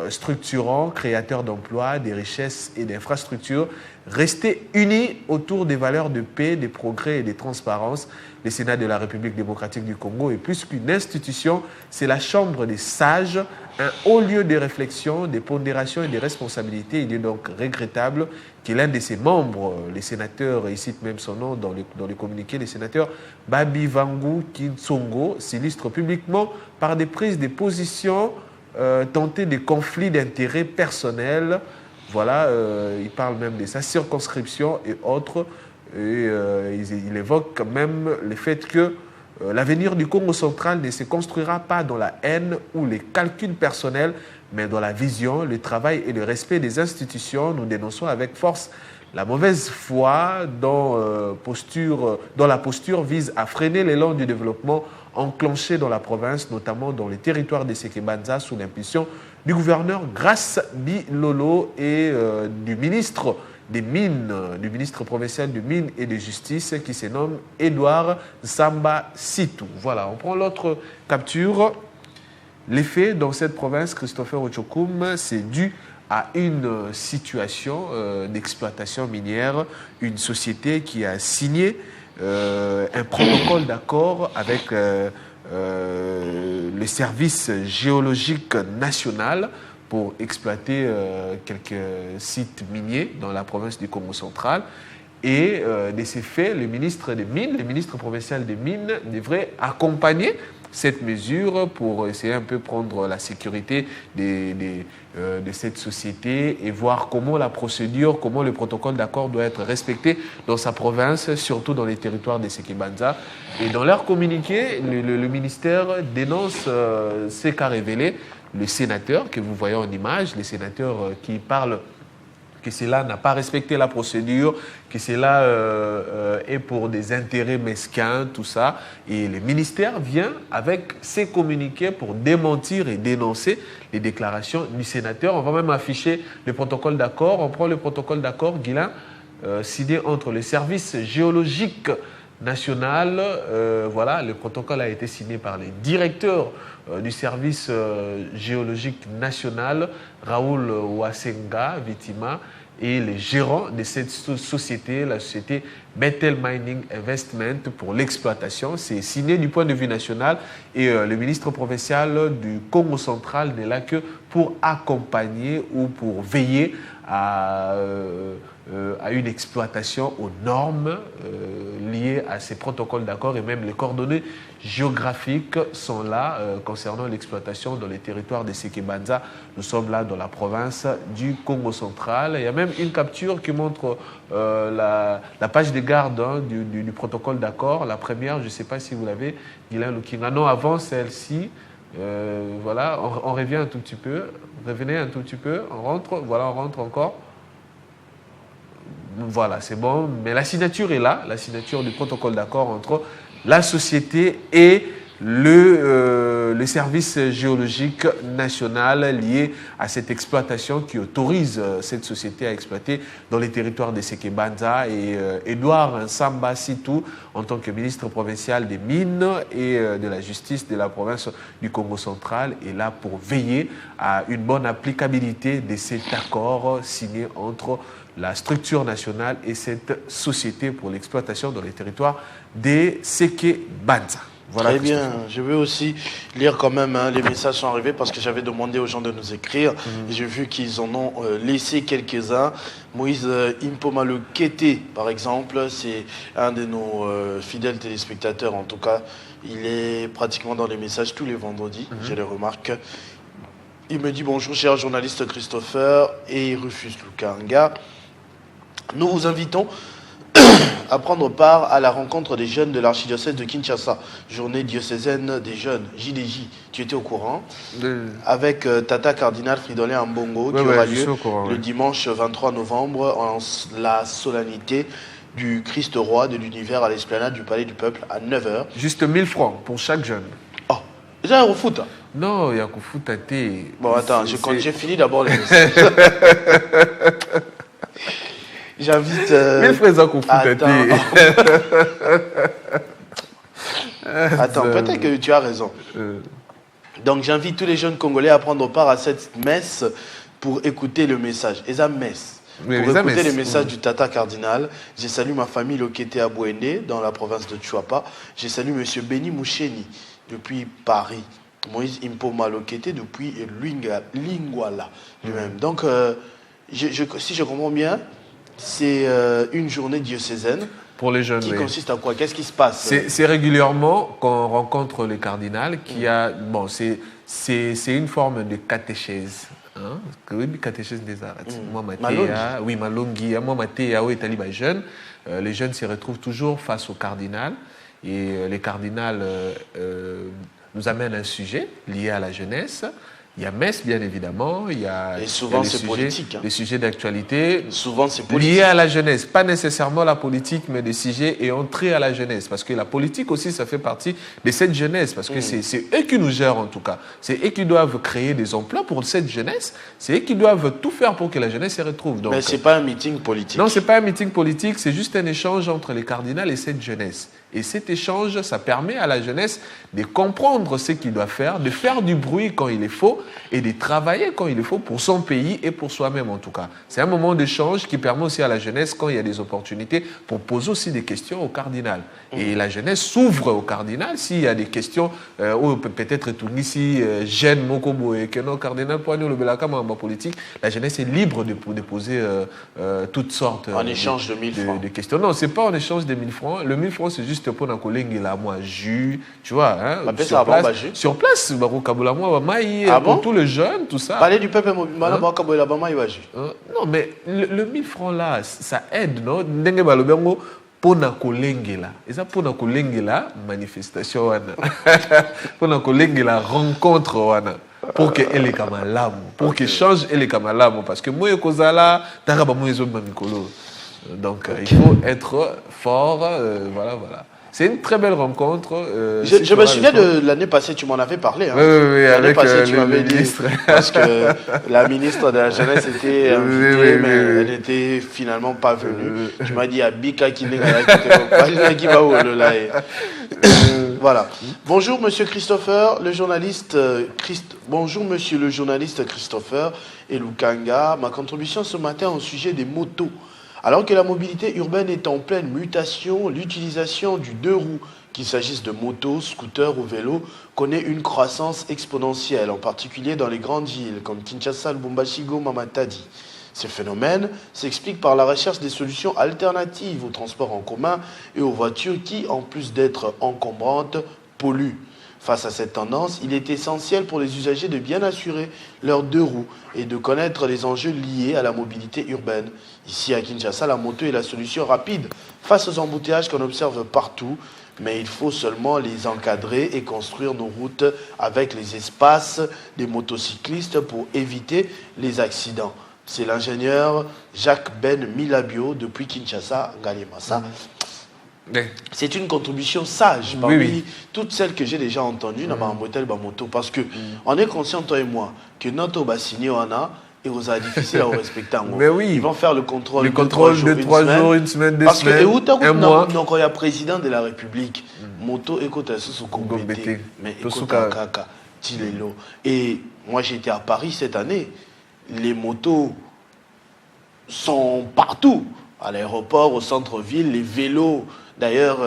structurants, créateurs d'emplois, des richesses et d'infrastructures, rester unis autour des valeurs de paix, de progrès et de transparence. Le Sénat de la République démocratique du Congo est plus qu'une institution, c'est la chambre des sages, un haut lieu de réflexion, de pondération et de responsabilité. Il est donc regrettable que l'un de ses membres, les sénateurs, il cite même son nom dans le communiqué, les sénateurs Babi Vangu Kinsongo, s'illustre publiquement par des prises de position tentées de conflits d'intérêts personnels. Voilà, il parle même de sa circonscription et autres. Et il évoque même le fait que l'avenir du Congo central ne se construira pas dans la haine ou les calculs personnels, mais dans la vision, le travail et le respect des institutions. Nous dénonçons avec force la mauvaise foi dont la posture vise à freiner l'élan du développement enclenché dans la province, notamment dans les territoires de Seke Banza, sous l'impulsion du gouverneur Grace Bilolo et du ministre des Mines, du ministre provincial des Mines et de Justice qui se nomme Edouard Samba Sitou. Voilà, on prend l'autre capture. L'effet dans cette province, Christopher Ochokoum, c'est dû à une situation d'exploitation minière, une société qui a signé un protocole d'accord avec le service géologique national pour exploiter quelques sites miniers dans la province du Congo central. Et de ces faits, le ministre des Mines, le ministre provincial des Mines devrait accompagner cette mesure pour essayer un peu prendre la sécurité de cette société et voir comment la procédure, comment le protocole d'accord doit être respecté dans sa province, surtout dans les territoires de Seke Banza. Et dans leur communiqué, le ministère dénonce ce qu'a révélé le sénateur que vous voyez en image, les sénateurs qui parlent que cela n'a pas respecté la procédure, que cela est pour des intérêts mesquins, tout ça. Et le ministère vient avec ses communiqués pour démentir et dénoncer les déclarations du sénateur. On va même afficher le protocole d'accord. On prend le protocole d'accord, Guilain, signé entre le service géologique national. Voilà, le protocole a été signé par les directeurs du service géologique national, Raoul Wasenga, Vitima, et les gérants de cette société, la société Bethel Mining Investment pour l'exploitation. C'est signé du point de vue national et le ministre provincial du Congo central n'est là que pour accompagner ou pour veiller à une exploitation aux normes liées à ces protocoles d'accord, et même les coordonnées géographiques sont là concernant l'exploitation dans les territoires de Seke Banza. Nous sommes là dans la province du Congo central. Il y a même une capture qui montre la page de garde du protocole d'accord. La première, je ne sais pas si vous l'avez, Guilain Lukinga. Non, avant celle-ci. Voilà, on revient un tout petit peu. Revenez un tout petit peu. On rentre. Voilà, on rentre encore. Voilà, c'est bon. Mais la signature est là, la signature du protocole d'accord entre la société et le service géologique national lié à cette exploitation qui autorise cette société à exploiter dans les territoires de Seke Banza. Et Edouard Samba Sitou, en tant que ministre provincial des Mines et de la Justice de la province du Congo central, est là pour veiller à une bonne applicabilité de cet accord signé entre la structure nationale et cette société pour l'exploitation dans les territoires des Seke Banza. Voilà. Très bien. Je veux aussi lire quand même, les messages sont arrivés parce que j'avais demandé aux gens de nous écrire. Et j'ai vu qu'ils en ont laissé quelques-uns. Moïse Impomalo Kété, par exemple, c'est un de nos fidèles téléspectateurs. En tout cas, il est pratiquement dans les messages tous les vendredis, je les remarque. Il me dit bonjour, cher journaliste Christopher et Rufus Lukanga. Nous vous invitons à prendre part à la rencontre des jeunes de l'archidiocèse de Kinshasa, journée diocésaine des jeunes, JDJ. Tu étais au courant avec Tata Cardinal Fridolin Ambongo, qui aura lieu le dimanche 23 novembre en la solennité du Christ roi de l'univers à l'esplanade du Palais du Peuple à 9h. Juste 1000 francs pour chaque jeune. Oh, déjà au foot. Non, il y a qu'au foot à thé. Bon, attends, j'ai fini d'abord les messages. J'invite. 1000 francs à qu'au foot à thé. Attends, peut-être que tu as raison. Donc, j'invite tous les jeunes Congolais à prendre part à cette messe pour écouter le message. Et ça, messe. Pour écouter le message du Tata Cardinal, je salue ma famille Lokete à Bouéné, dans la province de Tchouapa. Je salue M. Beni Moucheni, depuis Paris. Moïse Impoma Lokete, depuis Lingwala lui-même. Donc, si je comprends bien, c'est une journée diocésaine. Pour les jeunes, qui consiste à quoi? Qu'est-ce qui se passe? C'est régulièrement qu'on rencontre les cardinals qui a... Bon, c'est une forme de catéchèse. Oui, catéchèse des arts. Moi, Matéa, oui, Malongi, moi, Matéa, oui, Taliba jeune. Les jeunes se retrouvent toujours face au cardinal. Et les cardinals nous amènent un sujet lié à la jeunesse. Il y a messe, bien évidemment. Il y a, et souvent, c'est politique. Des sujets d'actualité. Souvent, c'est politique. Liés à la jeunesse. Pas nécessairement la politique, mais des sujets et entrés à la jeunesse. Parce que la politique aussi, ça fait partie de cette jeunesse. Parce que c'est eux qui nous gèrent, en tout cas. C'est eux qui doivent créer des emplois pour cette jeunesse. C'est eux qui doivent tout faire pour que la jeunesse se retrouve. Donc, mais ce n'est pas un meeting politique. Non, ce n'est pas un meeting politique. C'est juste un échange entre les cardinals et cette jeunesse. Et cet échange, ça permet à la jeunesse de comprendre ce qu'il doit faire, de faire du bruit quand il est faux et de travailler quand il est faux pour son pays et pour soi-même en tout cas. C'est un moment d'échange qui permet aussi à la jeunesse, quand il y a des opportunités, pour poser aussi des questions au cardinal. Et la jeunesse s'ouvre au cardinal s'il y a des questions, ou peut-être tout ici, jeune Mokobo et que non, cardinal, pour nous le belaka en politique, la jeunesse est libre de poser toutes sortes en échange de 1000 francs. De questions. Non, ce n'est pas en échange de 1000 francs. Le 1000 francs, c'est juste pour un collègue là, moi, jus, tu vois, hein, sur place, pour tous les jeunes, tout ça. Palais du Peuple, non, mais le 1000 francs là, ça aide, non? Pour na kolengela, et ça pour na kolengela manifestation wana, pour na kolengela rencontre wana, pour que elle est comme un lame, pour que change elle est comme un lame, parce que moi kozala, taraba moi ezo mamikolo. Donc il faut être fort, voilà. C'est une très belle rencontre. Je me souviens de l'année passée, tu m'en avais parlé. Hein. Oui, l'année passée, tu m'avais dit. Parce que la ministre de la Jeunesse était invitée, mais elle n'était finalement pas venue. Tu m'as dit, Abika qui n'est qui va où là. Voilà. Bonjour, monsieur Christopher, le journaliste Bonjour, monsieur le journaliste Christopher et Lukanga. Ma contribution ce matin au sujet des motos. Alors que la mobilité urbaine est en pleine mutation, l'utilisation du deux roues, qu'il s'agisse de motos, scooters ou vélos, connaît une croissance exponentielle, en particulier dans les grandes villes comme Kinshasa, Lubumbashi, Goma, Matadi. Ce phénomène s'explique par la recherche des solutions alternatives aux transports en commun et aux voitures qui, en plus d'être encombrantes, polluent. Face à cette tendance, il est essentiel pour les usagers de bien assurer leurs deux roues et de connaître les enjeux liés à la mobilité urbaine. Ici à Kinshasa, la moto est la solution rapide face aux embouteillages qu'on observe partout, mais il faut seulement les encadrer et construire nos routes avec les espaces des motocyclistes pour éviter les accidents. C'est l'ingénieur Jacques Ben Milabio depuis Kinshasa, Galimassa. C'est une contribution sage parmi toutes celles que j'ai déjà entendues dans ma moto, parce que on est conscient, toi et moi, que notre bassinier on a et vous a difficile à respecter. Mais oui, ils vont faire le contrôle de 3 jours, une semaine, 2 parce semaines, un mois. Donc il y a président de la République, moto écoute à sous Gombete, mais écoute Kaka, Tilelo. Et moi j'étais à Paris cette année, les motos sont partout, à l'aéroport, au centre-ville, les vélos D'ailleurs,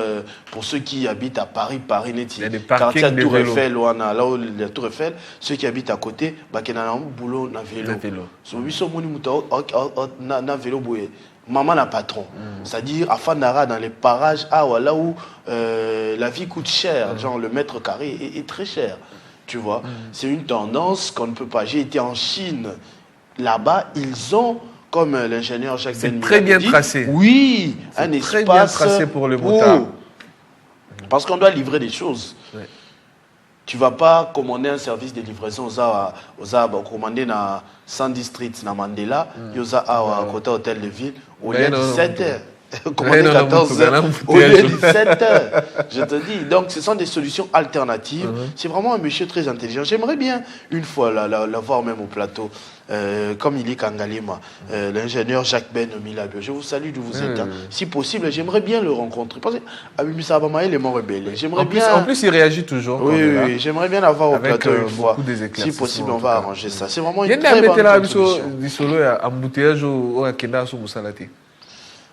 pour ceux qui habitent à Paris, il y a des parkings de Tour Eiffel, là où la Tour Eiffel, ceux qui habitent à côté, il y a un boulot dans le vélo. Maman n'a patron. C'est-à-dire, à Fanara, dans les parages, là où la vie coûte cher, genre le mètre carré est très cher. Tu vois, c'est une tendance qu'on ne peut pas. J'ai été en Chine, là-bas, ils ont, comme l'ingénieur Jacques Ben, c'est très bien tracé. Oui, un espace très bien tracé pour le motard. Parce qu'on doit livrer des choses. Ouais. Tu ne vas pas commander un service de livraison aux commander dans 110 Street, dans Mandela, à côté hôtel de ville, au lieu de 17 heures. Commander 14 heures au lieu de 17 heures. Je te dis. Donc, ce sont des solutions alternatives. C'est vraiment un monsieur très intelligent. J'aimerais bien, une fois, l'avoir même au plateau, comme il est Kangalima, l'ingénieur Jacques Ben Milabio. Je vous salue d'où vous êtes. Si possible, j'aimerais bien le rencontrer. Parce que Abimisa Abama, il est mort rebelle. En plus, il réagit toujours. Oui, j'aimerais bien l'avoir au plateau une fois. Si possible, on va arranger ça. C'est vraiment une très bonne contribution.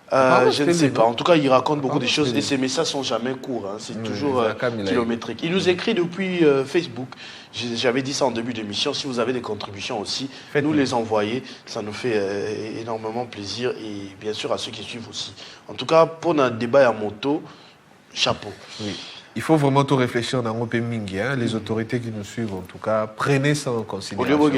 Je ne sais pas. En tout cas, il raconte beaucoup de choses et ses messages sont jamais courts. C'est toujours kilométrique. Il nous écrit depuis Facebook. J'avais dit ça en début d'émission. Si vous avez des contributions aussi, nous les envoyer. Ça nous fait énormément plaisir et bien sûr à ceux qui suivent aussi. En tout cas, pour notre débat à moto, chapeau. Oui. Il faut vraiment tout réfléchir dans le Mingi. Les autorités qui nous suivent, en tout cas, prenez ça en considération.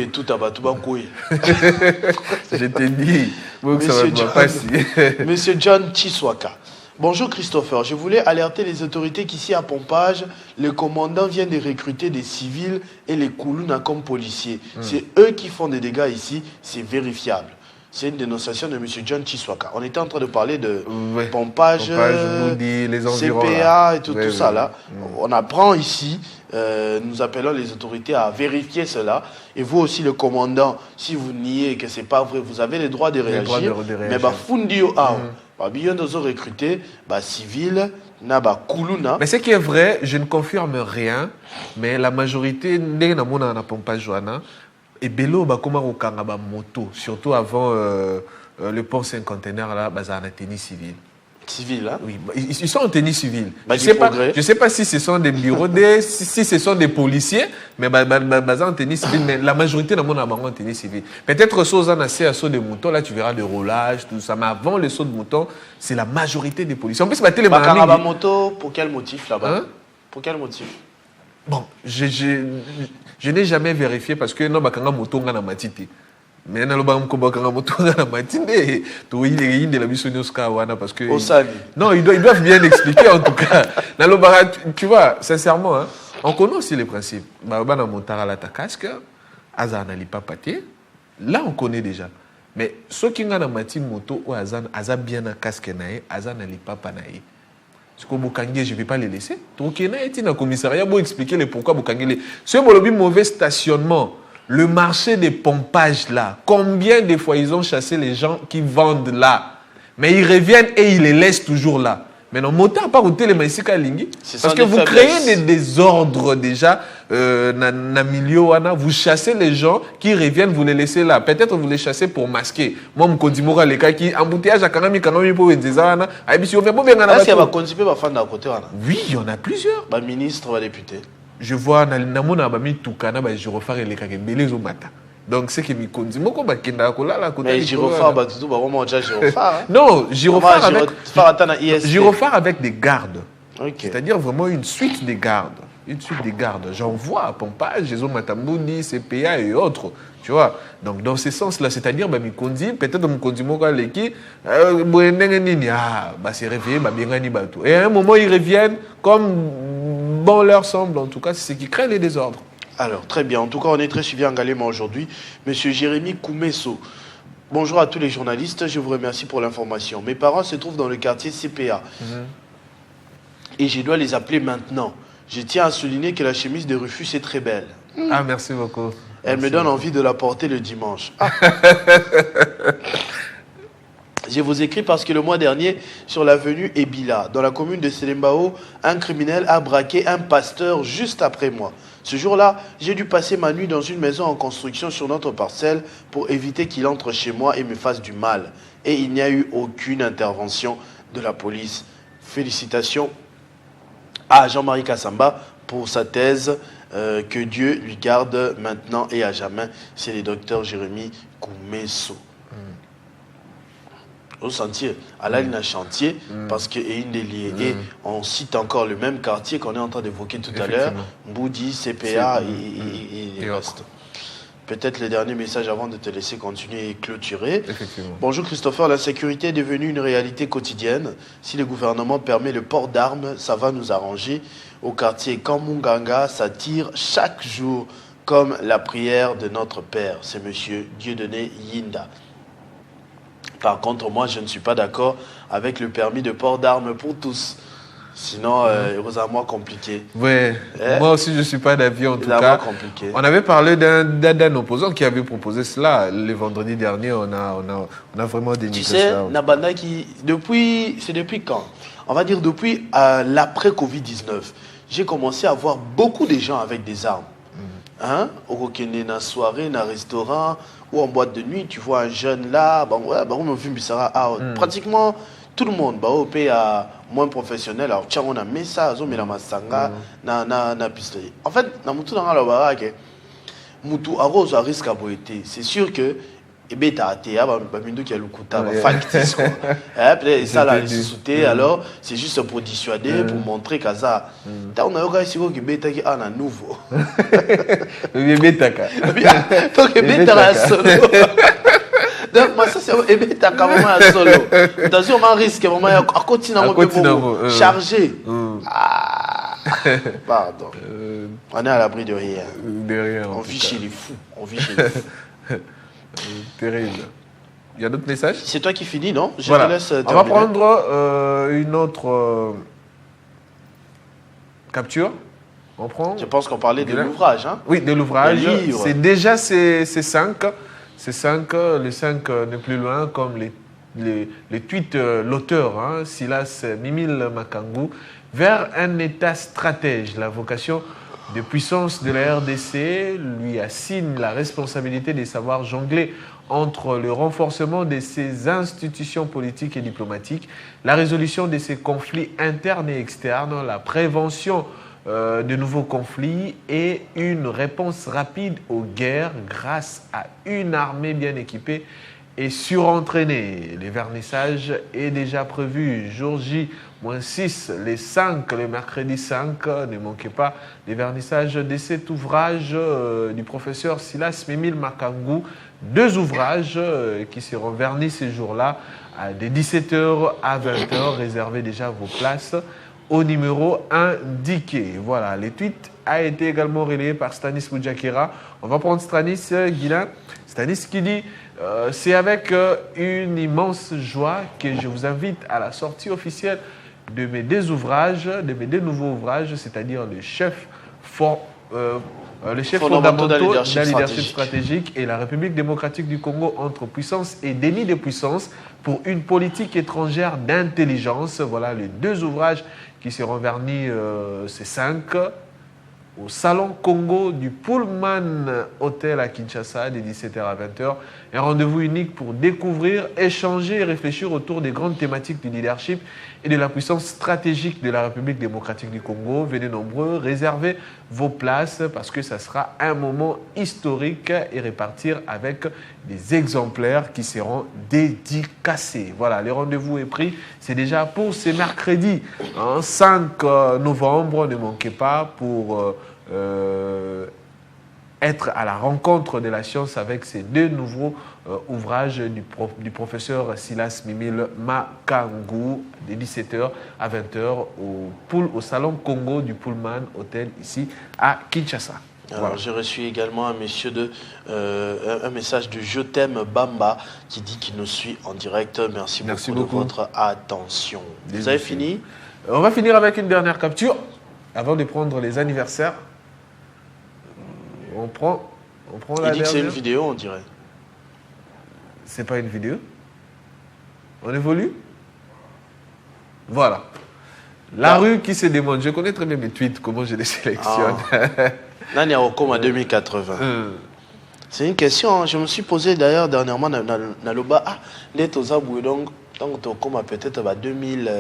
Je t'ai dit, ça va pas passer. Monsieur John Chiswaka. Bonjour Christopher, je voulais alerter les autorités qu'ici à Pompage, le commandant vient de recruter des civils et les Koulouna comme policiers. C'est eux qui font des dégâts ici, c'est vérifiable. C'est une dénonciation de M. John Chiswaka. On était en train de parler de pompage, les environs, CPA et tout ça là. On apprend ici, nous appelons les autorités à vérifier cela. Et vous aussi, le commandant, si vous niez que ce n'est pas vrai, vous avez le droit de réagir. Mais Fundio bien de recruter civil, mais ce qui est vrai, je ne confirme rien, mais la majorité n'est pas pompage joana. Et Bello, comment on a moto, surtout avant le pont 5 containers, là, en tennis civil. Civil, là? Oui, ils sont en tennis civil. Je ne sais pas si ce sont des bureaux, si ce sont des policiers, mais en tennis civil, mais la majorité de monde en tennis civil. Peut-être chose en assez à saut de mouton, là tu verras le roulage, tout ça, mais avant le saut de mouton, c'est la majorité des policiers. En plus, les moto, pour quel motif là-bas? Pour quel motif? Bon, je n'ai jamais vérifié parce que non, bakanga moto ngana matiti. Mais na loba bakanga moto ngana matinde. To il est de la mission wana parce que non, ils doivent bien expliquer en tout cas. Na loba, tu vois, sincèrement, on connaît aussi les principes. Ba na montara la ta casque, aza na lipa papier. Là on connaît déjà. Mais ceux qui ngana mati moto ou aza bien na casque nae, aza na lipa pa nae. Je ne vais pas les laisser. Donc, il y a un commissariat pour expliquer le pourquoi Bukangele. Si vous avez un mauvais stationnement, le marché des pompages là, combien de fois ils ont chassé les gens qui vendent là? Mais ils reviennent et ils les laissent toujours là. Mais non, motard pas router les maïsika lingi. Parce que vous créez des désordres déjà dans milieu, vous chassez les gens qui reviennent, vous les laissez là. Peut-être vous les chassez pour masquer. Moi, je continue les cas qui embouteillage à Kanami pour Ndezana. Est-ce qu'il va continuer à faire d'un côté? Oui, il y en a plusieurs. Ministre, député. Je vois Namona Bami Toukana, je refais les cas qui belez au matin. Donc, c'est que je continue. Mais Girofard, non, Girofard avec des gardes. Okay. C'est-à-dire vraiment une suite de gardes. Une suite de gardes. J'en vois à Pompage, Jésus Matamboudi, CPA et autres. Tu vois. Donc, dans ce sens-là, c'est-à-dire, peut-être Mikondi Mokaleki, c'est réveillé, et à un moment, ils reviennent comme bon leur semble. En tout cas, c'est ce qui crée les désordres. Alors, très bien. En tout cas, on est très suivi en Galema aujourd'hui. Monsieur Jérémy Koumesso. Bonjour à tous les journalistes. Je vous remercie pour l'information. Mes parents se trouvent dans le quartier CPA. Et je dois les appeler maintenant. Je tiens à souligner que la chemise de Rufus est très belle. Ah, merci beaucoup. Elle me donne envie de la porter le dimanche. Ah. Je vous écris parce que le mois dernier, sur l'avenue Ebila, dans la commune de Selembao, un criminel a braqué un pasteur juste après moi. Ce jour-là, j'ai dû passer ma nuit dans une maison en construction sur notre parcelle pour éviter qu'il entre chez moi et me fasse du mal. Et il n'y a eu aucune intervention de la police. Félicitations à Jean-Marie Kassamba pour sa thèse. Que Dieu lui garde maintenant et à jamais. C'est le docteur Jérémy Koumesso. Au sentier, à la ligne chantier, parce que et on cite encore le même quartier qu'on est en train d'évoquer tout à l'heure, Mboudi, CPA et le reste. Peut-être le dernier message avant de te laisser continuer et clôturer. Bonjour Christopher, la sécurité est devenue une réalité quotidienne. Si le gouvernement permet le port d'armes, ça va nous arranger. Au quartier Kamunganga, ça tire chaque jour comme la prière de notre Père. C'est monsieur Dieudonné Yinda. Par contre, moi, je ne suis pas d'accord avec le permis de port d'armes pour tous. Sinon, heureusement, compliqué. Oui, moi aussi, je ne suis pas d'avis en tout cas. Compliqué. On avait parlé d'un opposant qui avait proposé cela. Le vendredi dernier, on a vraiment dénigré ça. Tu sais, Nabanda, c'est depuis quand? On va dire depuis l'après-Covid-19. J'ai commencé à voir beaucoup de gens avec des armes. Hein? Au Rokende, dans la soirée, dans un restaurant ou en boîte de nuit, tu vois un jeune là, pratiquement tout le monde, au pays moins professionnel, alors tiens, on a mis ça, on a mis la masanga, na pistolet. En fait, dans Moutou, dans la baraque, Moutou, arrose à risque à boiter. C'est sûr que factice quoi. Après ça la ressuscité alors c'est juste pour dissuader pour montrer que ça on a eu ici qui bêta qui a un nouveau bêta donc bêta solo donc moi ça c'est bêta quand même à solo attention on risque vraiment à continuer à charger pardon on est à l'abri de rien on vit chez les fous terrible. Il y a d'autres messages? C'est toi qui finis, non? Je te laisse terminer. On va prendre une autre capture. On prend. Je pense qu'on parlait de l'ouvrage. Hein? Oui, de l'ouvrage. C'est déjà ces 5. Ces 5, les 5 n'est plus loin, comme les tweets l'auteur, hein, Silas Mimile Makangu, vers un État stratège. La vocation de puissance de la RDC lui assigne la responsabilité de savoir jongler entre le renforcement de ses institutions politiques et diplomatiques, la résolution de ses conflits internes et externes, la prévention de nouveaux conflits et une réponse rapide aux guerres grâce à une armée bien équipée et surentraînée. Le vernissage est déjà prévu. Jour J-6, les 5, le mercredi 5, ne manquez pas les vernissages de cet ouvrage du professeur Silas Mimile Makangu. 2 ouvrages qui seront vernis ces jours-là, de 17h à 20h. Réservez déjà vos places au numéro indiqué. Voilà, les tweets a été également relayé par Stanis Moujakera. On va prendre Stanis Guilain. Stanis qui dit c'est avec une immense joie que je vous invite à la sortie officielle de mes 2 ouvrages, de mes 2 nouveaux ouvrages, c'est-à-dire le chef fondamentaux d'un leadership stratégique et la République démocratique du Congo entre puissance et déni de puissance pour une politique étrangère d'intelligence. Voilà les 2 ouvrages qui seront vernis, ces 5, au Salon Congo du Pullman Hotel à Kinshasa, de 17h à 20h. Un rendez-vous unique pour découvrir, échanger et réfléchir autour des grandes thématiques du leadership et de la puissance stratégique de la République démocratique du Congo. Venez nombreux, réservez vos places parce que ça sera un moment historique et répartir avec des exemplaires qui seront dédicacés. Voilà, le rendez-vous est pris. C'est déjà pour ce mercredi, 5 novembre. Ne manquez pas pour être à la rencontre de la science avec ces 2 nouveaux ouvrages du professeur Silas Mimile Makangu, de 17h à 20h au Salon Congo du Pullman Hotel ici à Kinshasa. Alors, voilà. J'ai reçu également un message de Je t'aime Bamba qui dit qu'il nous suit en direct. Merci beaucoup de votre attention. Vous avez fini? On va finir avec une dernière capture avant de prendre les anniversaires. On prend la dernière. Il dit que c'est une vidéo, on dirait. C'est pas une vidéo. On évolue. Voilà. La rue qui se demande. Je connais très bien mes tweets, comment je les sélectionne. Nani a Okoma 2080. C'est une question, je me suis posé d'ailleurs dernièrement dans le bas. Les Tozabou, donc Okoma peut-être 2000.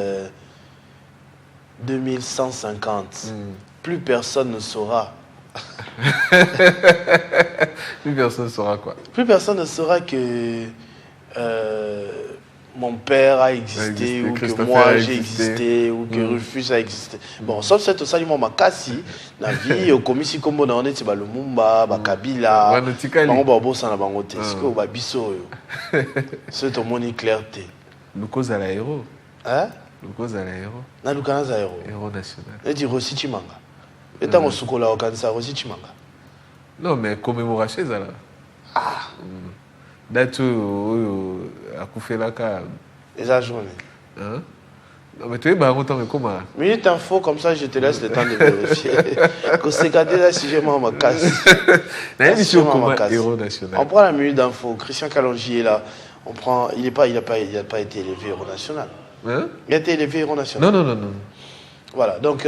2150. Plus personne ne saura. Plus personne ne saura quoi? Plus personne ne saura que mon père a existé, ou que moi j'ai existé, ou que Rufus a existé. Bon, sauf cette salement Makassi, la vie, au commissi comme on est, c'est le Mumba, Kabila, Bango Sana Bangote, c'est que Babiso. C'est ton moni clarté. Nous cause à l'aéro. Hein? Nous cause à l'aéro. Na Lucas aéro. Héros national. Et dit Rossi Chimanga. Et tant qu'on se colle au Kansa, Rossi Chimanga. Non, mais commémoration, ça là. Ah. Date à Koufelaka. Les agents. Hein? Non, mais tu es baron, mais comment? Minute info, comme ça, je te laisse le temps de vérifier. Que c'est gardé là, si j'ai ma casse. Héros national. On prend la minute d'info. Christian Kalonji est là. On prend. Il n'a pas été élevé héros national. Hein? Il a été élevé héros national. Non. Voilà, donc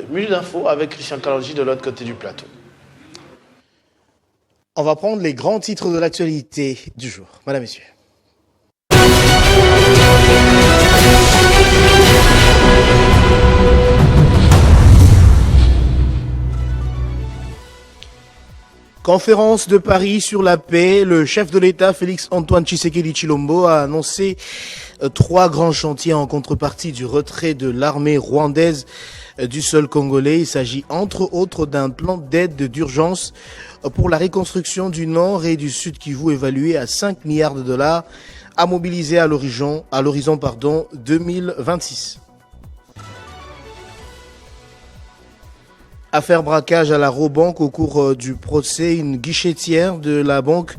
minute d'info avec Christian Kalonji de l'autre côté du plateau. On va prendre les grands titres de l'actualité du jour. Madame, messieurs. Conférence de Paris sur la paix. Le chef de l'État, Félix-Antoine Tshisekedi Tshilombo, a annoncé 3 grands chantiers en contrepartie du retrait de l'armée rwandaise du sol congolais. Il s'agit entre autres d'un plan d'aide d'urgence pour la reconstruction du nord et du sud Kivu évalué à 5 milliards de dollars à mobiliser à l'horizon 2026. Affaire braquage à la Robank. Au cours du procès, une guichetière de la banque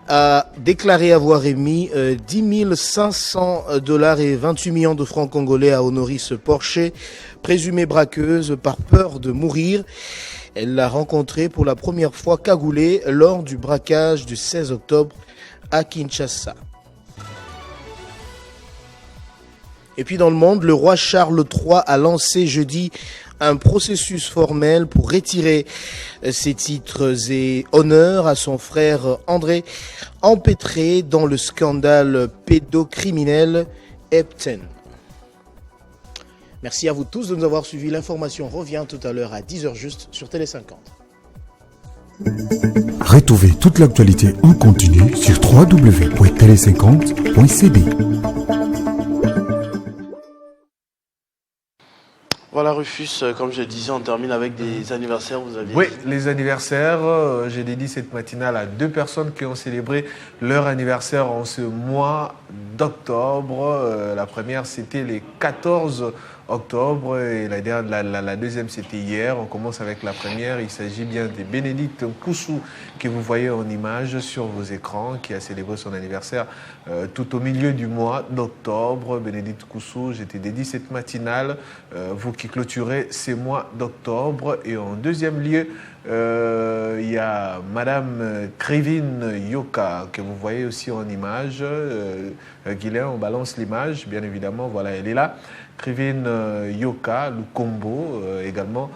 a déclaré avoir émis 10 500 $ et 28 millions de francs congolais à Honoris Porcher, présumée braqueuse par peur de mourir. Elle l'a rencontrée pour la première fois cagoulée lors du braquage du 16 octobre à Kinshasa. Et puis dans le monde, le roi Charles III a lancé jeudi un processus formel pour retirer ses titres et honneurs à son frère André, empêtré dans le scandale pédocriminel Epstein. Merci à vous tous de nous avoir suivis. L'information revient tout à l'heure à 10h juste sur Télé 50. Retrouvez toute l'actualité en continu sur www.tele50.cd. Voilà Rufus, comme je disais, on termine avec des anniversaires. Vous aviez... Oui, les anniversaires. J'ai dédié cette matinale à 2 personnes qui ont célébré leur anniversaire en ce mois d'octobre. La première, c'était les 14 octobre et la deuxième, c'était hier. On commence avec la première. Il s'agit bien de Bénédicte Koussou que vous voyez en image sur vos écrans, qui a célébré son anniversaire tout au milieu du mois d'octobre. Bénédicte Koussou, j'étais dédié cette matinale. Vous qui clôturez ces mois d'octobre. Et en deuxième lieu, il y a Madame Krivine Yoka que vous voyez aussi en image. Guilain, on balance l'image, bien évidemment. Voilà, elle est là. Krivine Yoka, Lukombo également,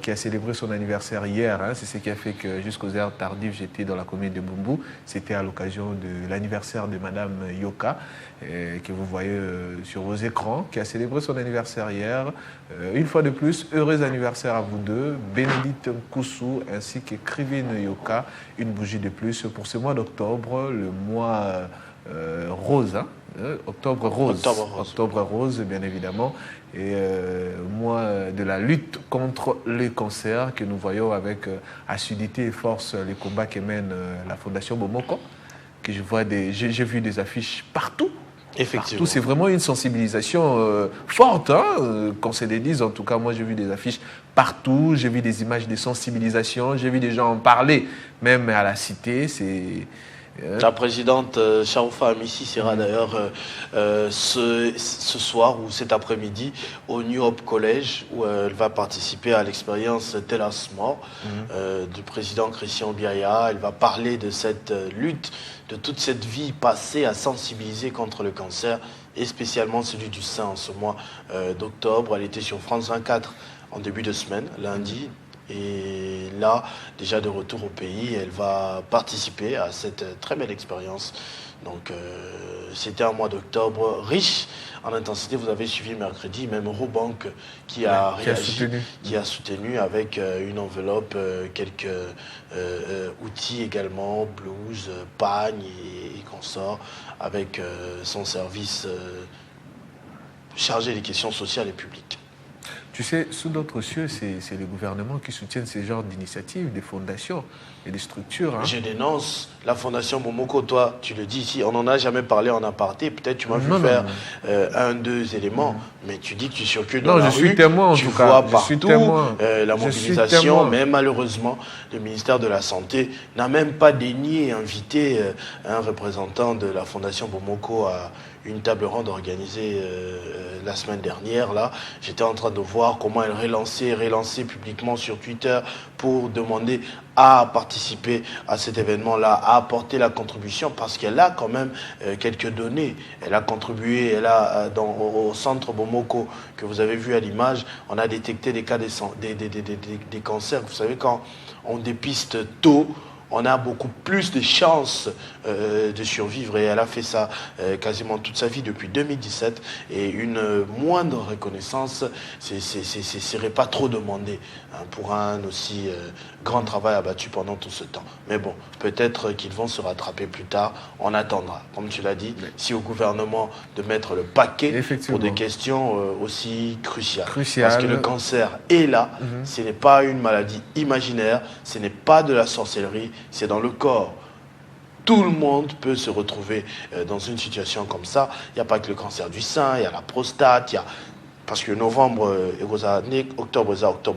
qui a célébré son anniversaire hier. C'est ce qui a fait que jusqu'aux heures tardives, j'étais dans la commune de Bumbu. C'était à l'occasion de l'anniversaire de Madame Yoka, que vous voyez sur vos écrans, qui a célébré son anniversaire hier. Une fois de plus, heureux anniversaire à vous deux, Bénédicte Koussou ainsi que Krivine Yoka. Une bougie de plus pour ce mois d'octobre, le mois rose, Octobre rose, bien évidemment, et mois de la lutte contre les cancers que nous voyons avec assiduité et force les combats que mène la Fondation Bomoko, que j'ai vu des affiches partout. Effectivement. Partout, c'est vraiment une sensibilisation forte, qu'on se dédise. En tout cas, moi, j'ai vu des affiches partout, j'ai vu des images de sensibilisation, j'ai vu des gens en parler, même à la cité. La présidente Charoufa Amissi sera d'ailleurs ce soir ou cet après-midi au New Hope College où elle va participer à l'expérience Tell Us More du président Christian Biaya. Elle va parler de cette lutte, de toute cette vie passée à sensibiliser contre le cancer et spécialement celui du sein en ce mois d'octobre. Elle était sur France 24 en début de semaine, lundi. Et là, déjà de retour au pays, elle va participer à cette très belle expérience. Donc, c'était un mois d'octobre riche en intensité. Vous avez suivi mercredi, même Eurobank qui a réagi, qui a soutenu avec une enveloppe, quelques outils également, blouse, pagne et consorts, avec son service chargé des questions sociales et publiques. Tu sais, sous d'autres cieux, c'est le gouvernement qui soutient ces genres d'initiatives, des fondations et des structures. Hein. Je dénonce la fondation Bomoko, toi, tu le dis ici, on n'en a jamais parlé en aparté, peut-être tu m'as vu faire deux éléments, mais tu dis que tu circules dans la rue, suis témoin, en tu tout vois cas. partout la mobilisation, mais malheureusement, le ministère de la Santé n'a même pas daigné inviter un représentant de la fondation Bomoko à une table ronde organisée la semaine dernière. Là, j'étais en train de voir comment elle relançait publiquement sur Twitter pour demander à participer à cet événement-là, à apporter la contribution, parce qu'elle a quand même quelques données. Elle a contribué, elle a au centre Bomoko que vous avez vu à l'image, on a détecté des cas des cancers. Vous savez, quand on dépiste tôt, on a beaucoup plus de chances de survivre, et elle a fait ça quasiment toute sa vie depuis 2017, et une moindre reconnaissance serait pas trop demandé pour un aussi grand travail abattu pendant tout ce temps. Mais bon, peut-être qu'ils vont se rattraper plus tard, on attendra. Comme tu l'as dit, si au gouvernement de mettre le paquet pour des questions aussi cruciales. Parce que le cancer est là, ce n'est pas une maladie imaginaire, ce n'est pas de la sorcellerie, c'est dans le corps. Tout le monde peut se retrouver dans une situation comme ça. Il n'y a pas que le cancer du sein, il y a la prostate, parce que novembre, octobre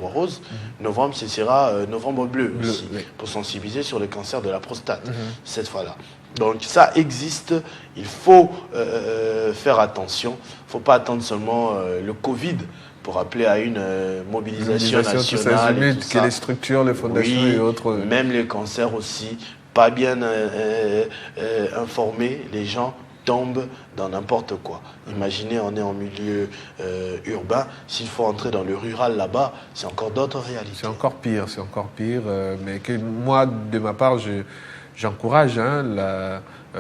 rose, novembre, ce sera novembre bleu aussi, pour sensibiliser sur le cancer de la prostate, cette fois-là. Donc ça existe, il faut faire attention. Il ne faut pas attendre seulement le Covid pour appeler à une mobilisation nationale. Tout ça. Que les structures, les fondations et autres. Même les cancers aussi, pas bien informés, les gens tombent dans n'importe quoi. Imaginez, on est en milieu urbain, s'il faut entrer dans le rural là-bas, c'est encore d'autres réalités. C'est encore pire, mais que moi, de ma part, j'encourage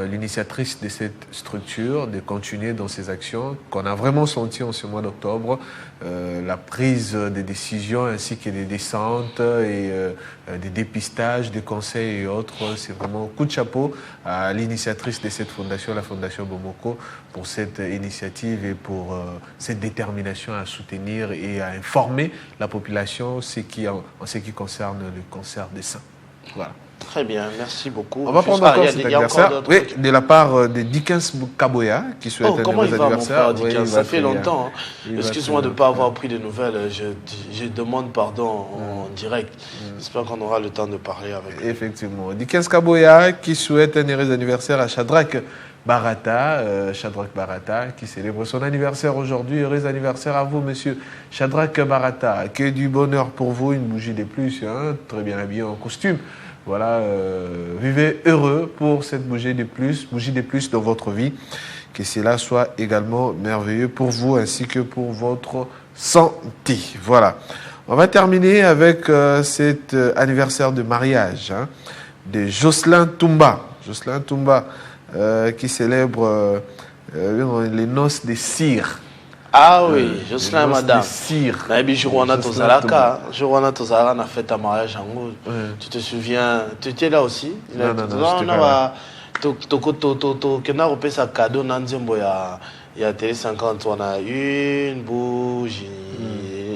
l'initiatrice de cette structure de continuer dans ses actions, qu'on a vraiment senti en ce mois d'octobre, la prise des décisions ainsi que des descentes et des dépistages, des conseils et autres. C'est vraiment coup de chapeau à l'initiatrice de cette fondation, la Fondation Bomoko, pour cette initiative et pour cette détermination à soutenir et à informer la population en ce qui concerne le cancer des seins. Voilà. Très bien, merci beaucoup. On va prendre encore cet anniversaire, de la part de Dickens Kaboya, qui souhaite un heureux anniversaire. Ça fait longtemps. Excuse-moi de ne pas avoir pris de nouvelles. Je demande pardon en direct. J'espère qu'on aura le temps de parler avec lui. Effectivement. Dickens Kaboya, qui souhaite un heureux anniversaire à Shadrach Barata, qui célèbre son anniversaire aujourd'hui. Heureux anniversaire à vous, monsieur Shadrach Barata. Que du bonheur pour vous, une bougie de plus, très bien habillé en costume. Voilà, vivez heureux pour cette bougie de plus dans votre vie. Que cela soit également merveilleux pour vous ainsi que pour votre santé. Voilà. On va terminer avec cet anniversaire de mariage de Jocelyn Toumba. Jocelyn Toumba qui célèbre les noces des cires. Ah oui, Jocelyn madame. Cire. Jourwana Tozalaka na fête à mariage en gros. Tu te souviens, tu étais là aussi? Non, j'étais pas là. Kena repé sa cadeau dans Nzembo ya télé 50, on a une bougie,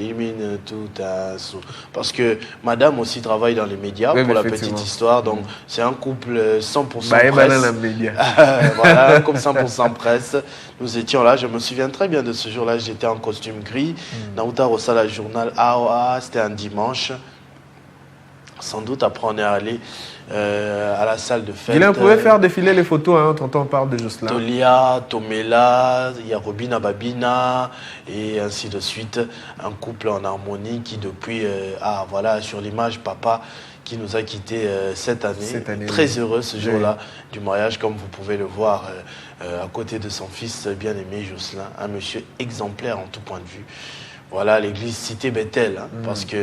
illumine tout un sou. Parce que madame aussi travaille dans les médias, pour la petite histoire, donc c'est un couple 100% presse. Voilà, un couple 100% presse. Nous étions là, je me souviens très bien de ce jour-là, j'étais en costume gris. Naouta Rossala journal AOA, c'était un dimanche. Sans doute, après on est allé à la salle de fête. Il pouvait faire défiler les photos, quand on parle de Jocelyn. Tolia, Tomela, il y a Robina Babina, et ainsi de suite. Un couple en harmonie qui depuis, sur l'image, papa, qui nous a quittés cette année. Très heureux ce jour-là du mariage, comme vous pouvez le voir à côté de son fils bien-aimé Jocelyn, un monsieur exemplaire en tout point de vue. Voilà, l'église Cité Bethel, hein, parce que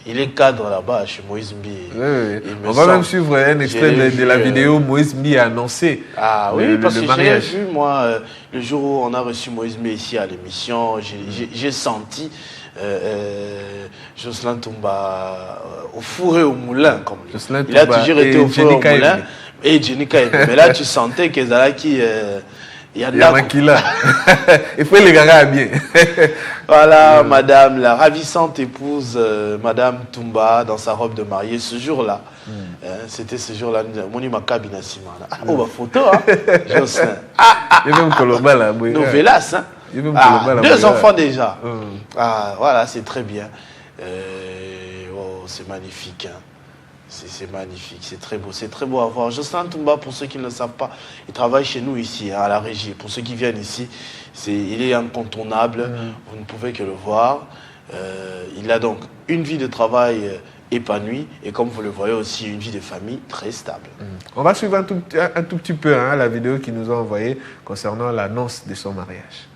il est cadre là-bas chez Moïse Mbi. Oui. On va même suivre un extrait de la vidéo Moïse Mbi a annoncé. Ah oui, parce que j'ai vu, moi, le jour où on a reçu Moïse Mbi ici à l'émission, j'ai senti Jocelyn Toumba au four et au moulin. Comme il a toujours été au four et au moulin. Et Jenny Kaime. Mais là, tu sentais que Zalaki... il y en a qui là. Il faut les gars bien. Voilà, madame, la ravissante épouse, madame Toumba, dans sa robe de mariée, ce jour-là. C'était ce jour-là. Moni Makabina Simana. Oh, ma photo, hein. Jocelyn. Il y a même Colomba là. Novelas, hein. Deux enfants déjà. Voilà, c'est très bien. Oh, c'est magnifique, hein. C'est magnifique, c'est très beau à voir. Jocelyn Toumba, pour ceux qui ne le savent pas, il travaille chez nous ici, hein, à la régie. Pour ceux qui viennent ici, il est incontournable, vous ne pouvez que le voir. Il a donc une vie de travail épanouie et comme vous le voyez aussi, une vie de famille très stable. On va suivre un tout petit peu la vidéo qu'il nous a envoyée concernant l'annonce de son mariage.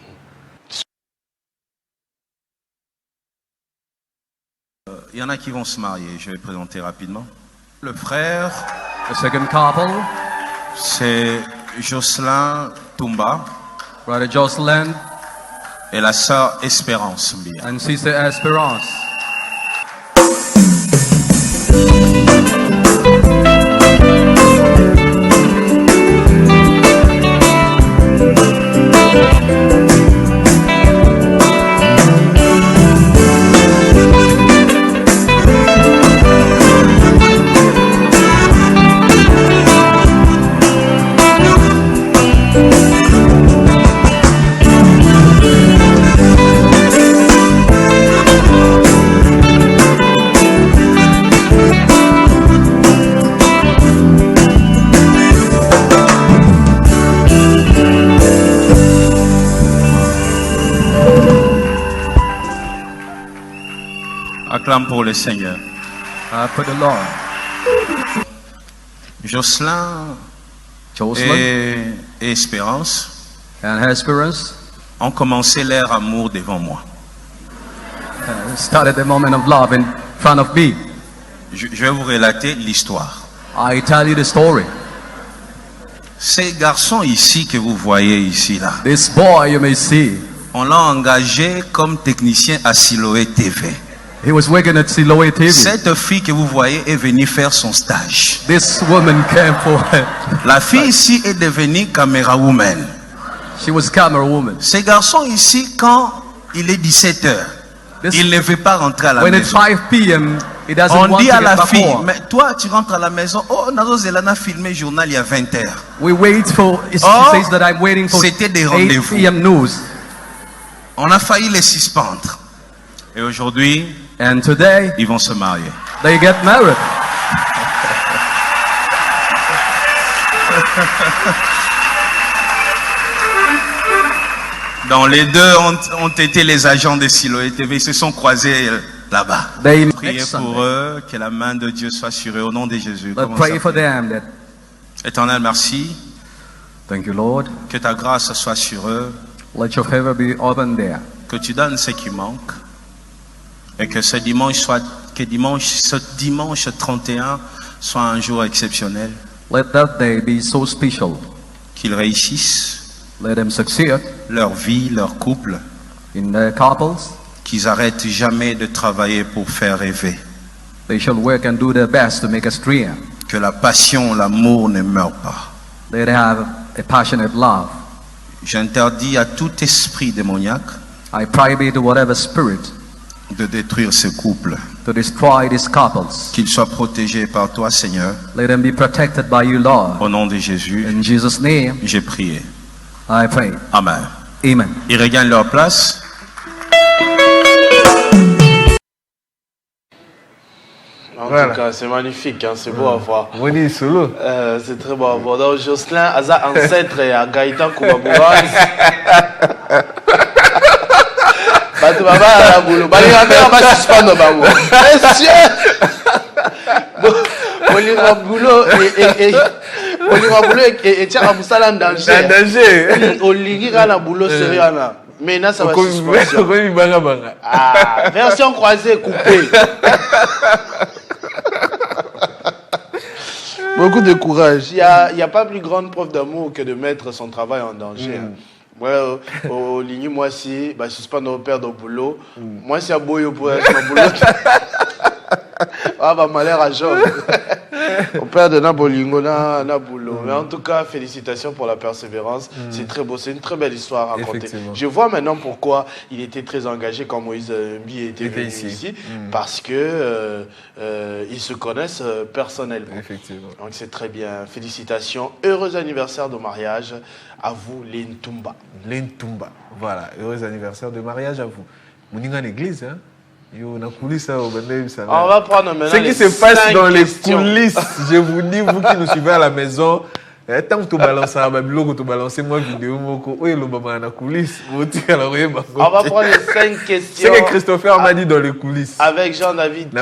Il y en a qui vont se marier, je vais présenter rapidement. Le frère, the second couple, c'est Jocelyn Toumba, Brother Jocelyn, et la sœur Espérance Mbia. and Sister Esperance. Acclame pour le Seigneur. For the Lord. Jocelyn et Espérance and Esperance ont commencé leur amour devant moi. Started the moment of love in front of me. Je vais vous relater l'histoire. I tell you the story. Ces garçons ici que vous voyez ici là, This boy you may see, on l'a engagé comme technicien à Siloé TV. he was working at Siloé TV. Cette fille que vous voyez est venue faire son stage. This woman came for La fille ici est devenue caméra woman. She was camera woman. Ces garçons ici, quand il est 17h, il ne veut pas rentrer à la When it's maison. 5 p.m., he doesn't On want dit to à get la back fille, home. mais toi tu rentres à la maison. Oh, Nazo Zelana a filmé journal il y a 20h. We wait for, she Oh, says that I'm waiting for c'était des 8 rendez-vous. p.m. news. On a failli les suspendre. Et aujourd'hui, And today, ils vont se marier. they get married. Donc les deux ont été les agents de Siloé TV. Ils se sont croisés là-bas. They Priez pour eux, que la main de Dieu soit sur eux au nom de Jésus. Let's pray for them. That, Éternel, merci. thank you, Lord. Que ta grâce soit sur eux. Let your favor be open there. Que tu donnes ce qui manque. Et que ce dimanche 31 soit un jour exceptionnel. Let that day be so special. Qu'ils réussissent Let them succeed leur vie, leur couple. in their couples. Qu'ils arrêtent jamais de travailler pour faire rêver. They shall work and do their best to make us dream. Que la passion, l'amour ne meurent pas. They have a passionate love. J'interdis à tout esprit démoniaque I prohibit whatever spirit de détruire ce couple. to destroy these couples. Qu'ils soient protégés par toi, Seigneur. Let them be protected by you, Lord. Au nom de Jésus, In Jesus' name, j'ai prié. I pray. Amen. Amen. Ils regagnent leur place. En tout cas, c'est magnifique, hein, c'est beau à voir. Moni solo. C'est très beau à voir. Donc, Jocelyn, Aza, ancêtre à Gaëtan Koubaboura. Bato baba la boulot. Balinga mère va suspendre babou. Monsieur. Balinga boulot et tiens à Moussala en danger. En danger. Olingi na boulot sérieux na. Mais là, ça va suspension. Ah, version croisée, coupée. Beaucoup de courage. Il n'y a pas plus grande preuve d'amour que de mettre son travail en danger. Ouais, au ligne, moi, si, je suis pas notre père de boulot. Moi, si à Boyo pour être mon boulot. Ah, malheur à Job. Au père de Nabolingo, Naboulot. Mais en tout cas, félicitations pour la persévérance. C'est très beau, c'est une très belle histoire à raconter. Je vois maintenant pourquoi il était très engagé quand Moïse Mbi était venu ici. Parce que ils se connaissent personnellement. Effectivement. Donc c'est très bien. Félicitations. Heureux anniversaire de mariage à vous, Lentumba. Lentumba. Voilà, heureux anniversaire de mariage à vous. Vous n'êtes en église, hein? On va prendre maintenant ce qui se passe dans les coulisses. Je vous dis, vous qui nous suivez à la maison, tant que tu balances à la blog, tu balances moi vidéo, oui, le baba dans les coulisses. On va prendre les 5 questions. C'est que Christopher m'a dit dans les coulisses. Avec Jean-David.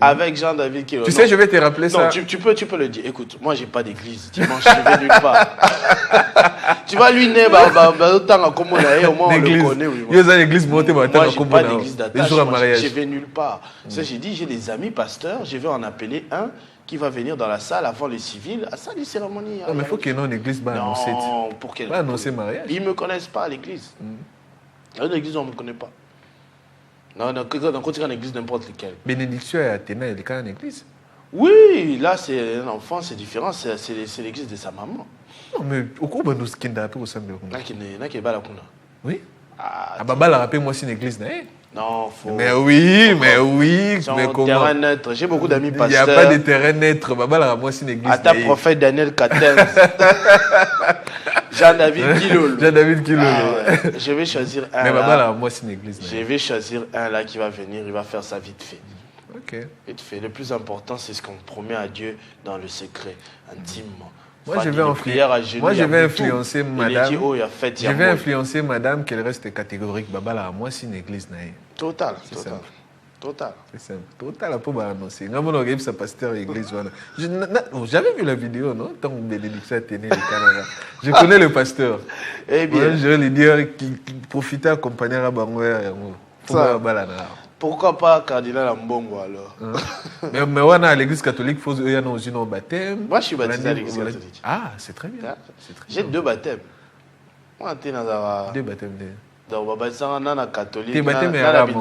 Avec Jean-David qui... Tu sais, je vais te rappeler ça. Non, tu peux le dire. Écoute, moi, j'ai pas d'église. Dimanche, je vais nulle part. Tu vas lui naître, autant comme on a, au moins on le connaît. Moi, j'ai l'église montée, moi, j'ai pas d'église d'attache. Je vais nulle part. Ça, j'ai dit, j'ai des amis pasteurs. Je vais en appeler un qui va venir dans la salle avant les civils. À ça, les cérémonies. Non, mais il faut qu'il y ait une église annoncée. Non, pour qu'elle... annoncer mariage. Ils ne me connaissent pas à l'église. Une église, on ne me connaît pas. Non, quand tu es en église, n'importe lequel. Bénédiction et Athéna, il est quand même en église. Oui, là, c'est un enfant, c'est différent. C'est l'église de sa maman. Non, mais au cours de nous, ce qui est au sein de la oui. Ah, Baba l'a rappelé, moi, c'est une église. Non, faut. Mais oui. Mais comment? Terrain neutre. J'ai beaucoup d'amis pasteurs. Il n'y a pas de terrain neutre. Baba l'a rappelé, moi, c'est une église. À ta prophète Daniel Katem. Jean-David Kilolo. Je vais choisir un. Mais Baba l'a moi, c'est une église. Je vais choisir un là qui va venir. Il va faire ça vite fait. Ok. Vite fait. Le plus important, c'est ce qu'on promet à Dieu dans le secret, intimement. Moi, je vais influencer madame. Je vais influencer madame qu'elle reste catégorique. Baba là, moi, c'est une église. Total. C'est simple. Total, pour annoncer. Ça pasteur l'église. J'avais vu la vidéo, non? Tant que bénédiction a tenu le Canada. Je connais le pasteur. Eh bien. Je vais lui dire qu'il profitait accompagner à Bangouer. Pourquoi pas cardinal Mbongo alors? Mais on a l'église catholique, il y a un baptême. Moi, je suis baptisé à l'église catholique. Ah, c'est très bien. J'ai 2 baptêmes. Moi, je suis 2 baptêmes. Donc, je suis catholique. Tes baptèmes est arabe.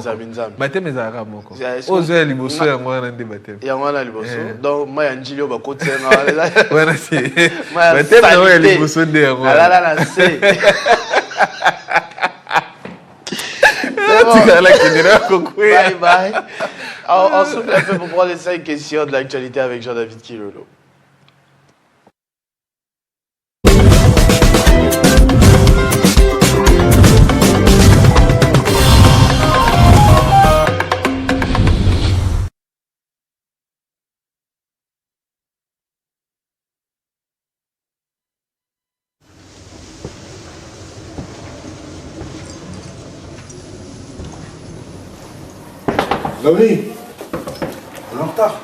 Baptême est arabe. Aux ailes, il y a un baptême. Il y a un donc, moi, je suis un côté. Voilà, c'est. Baptême, il y a un baptême. Bye bye. On se fait un peu pour prendre les 5 questions de l'actualité avec Jean-David Kilolo. Oui, on est en retard.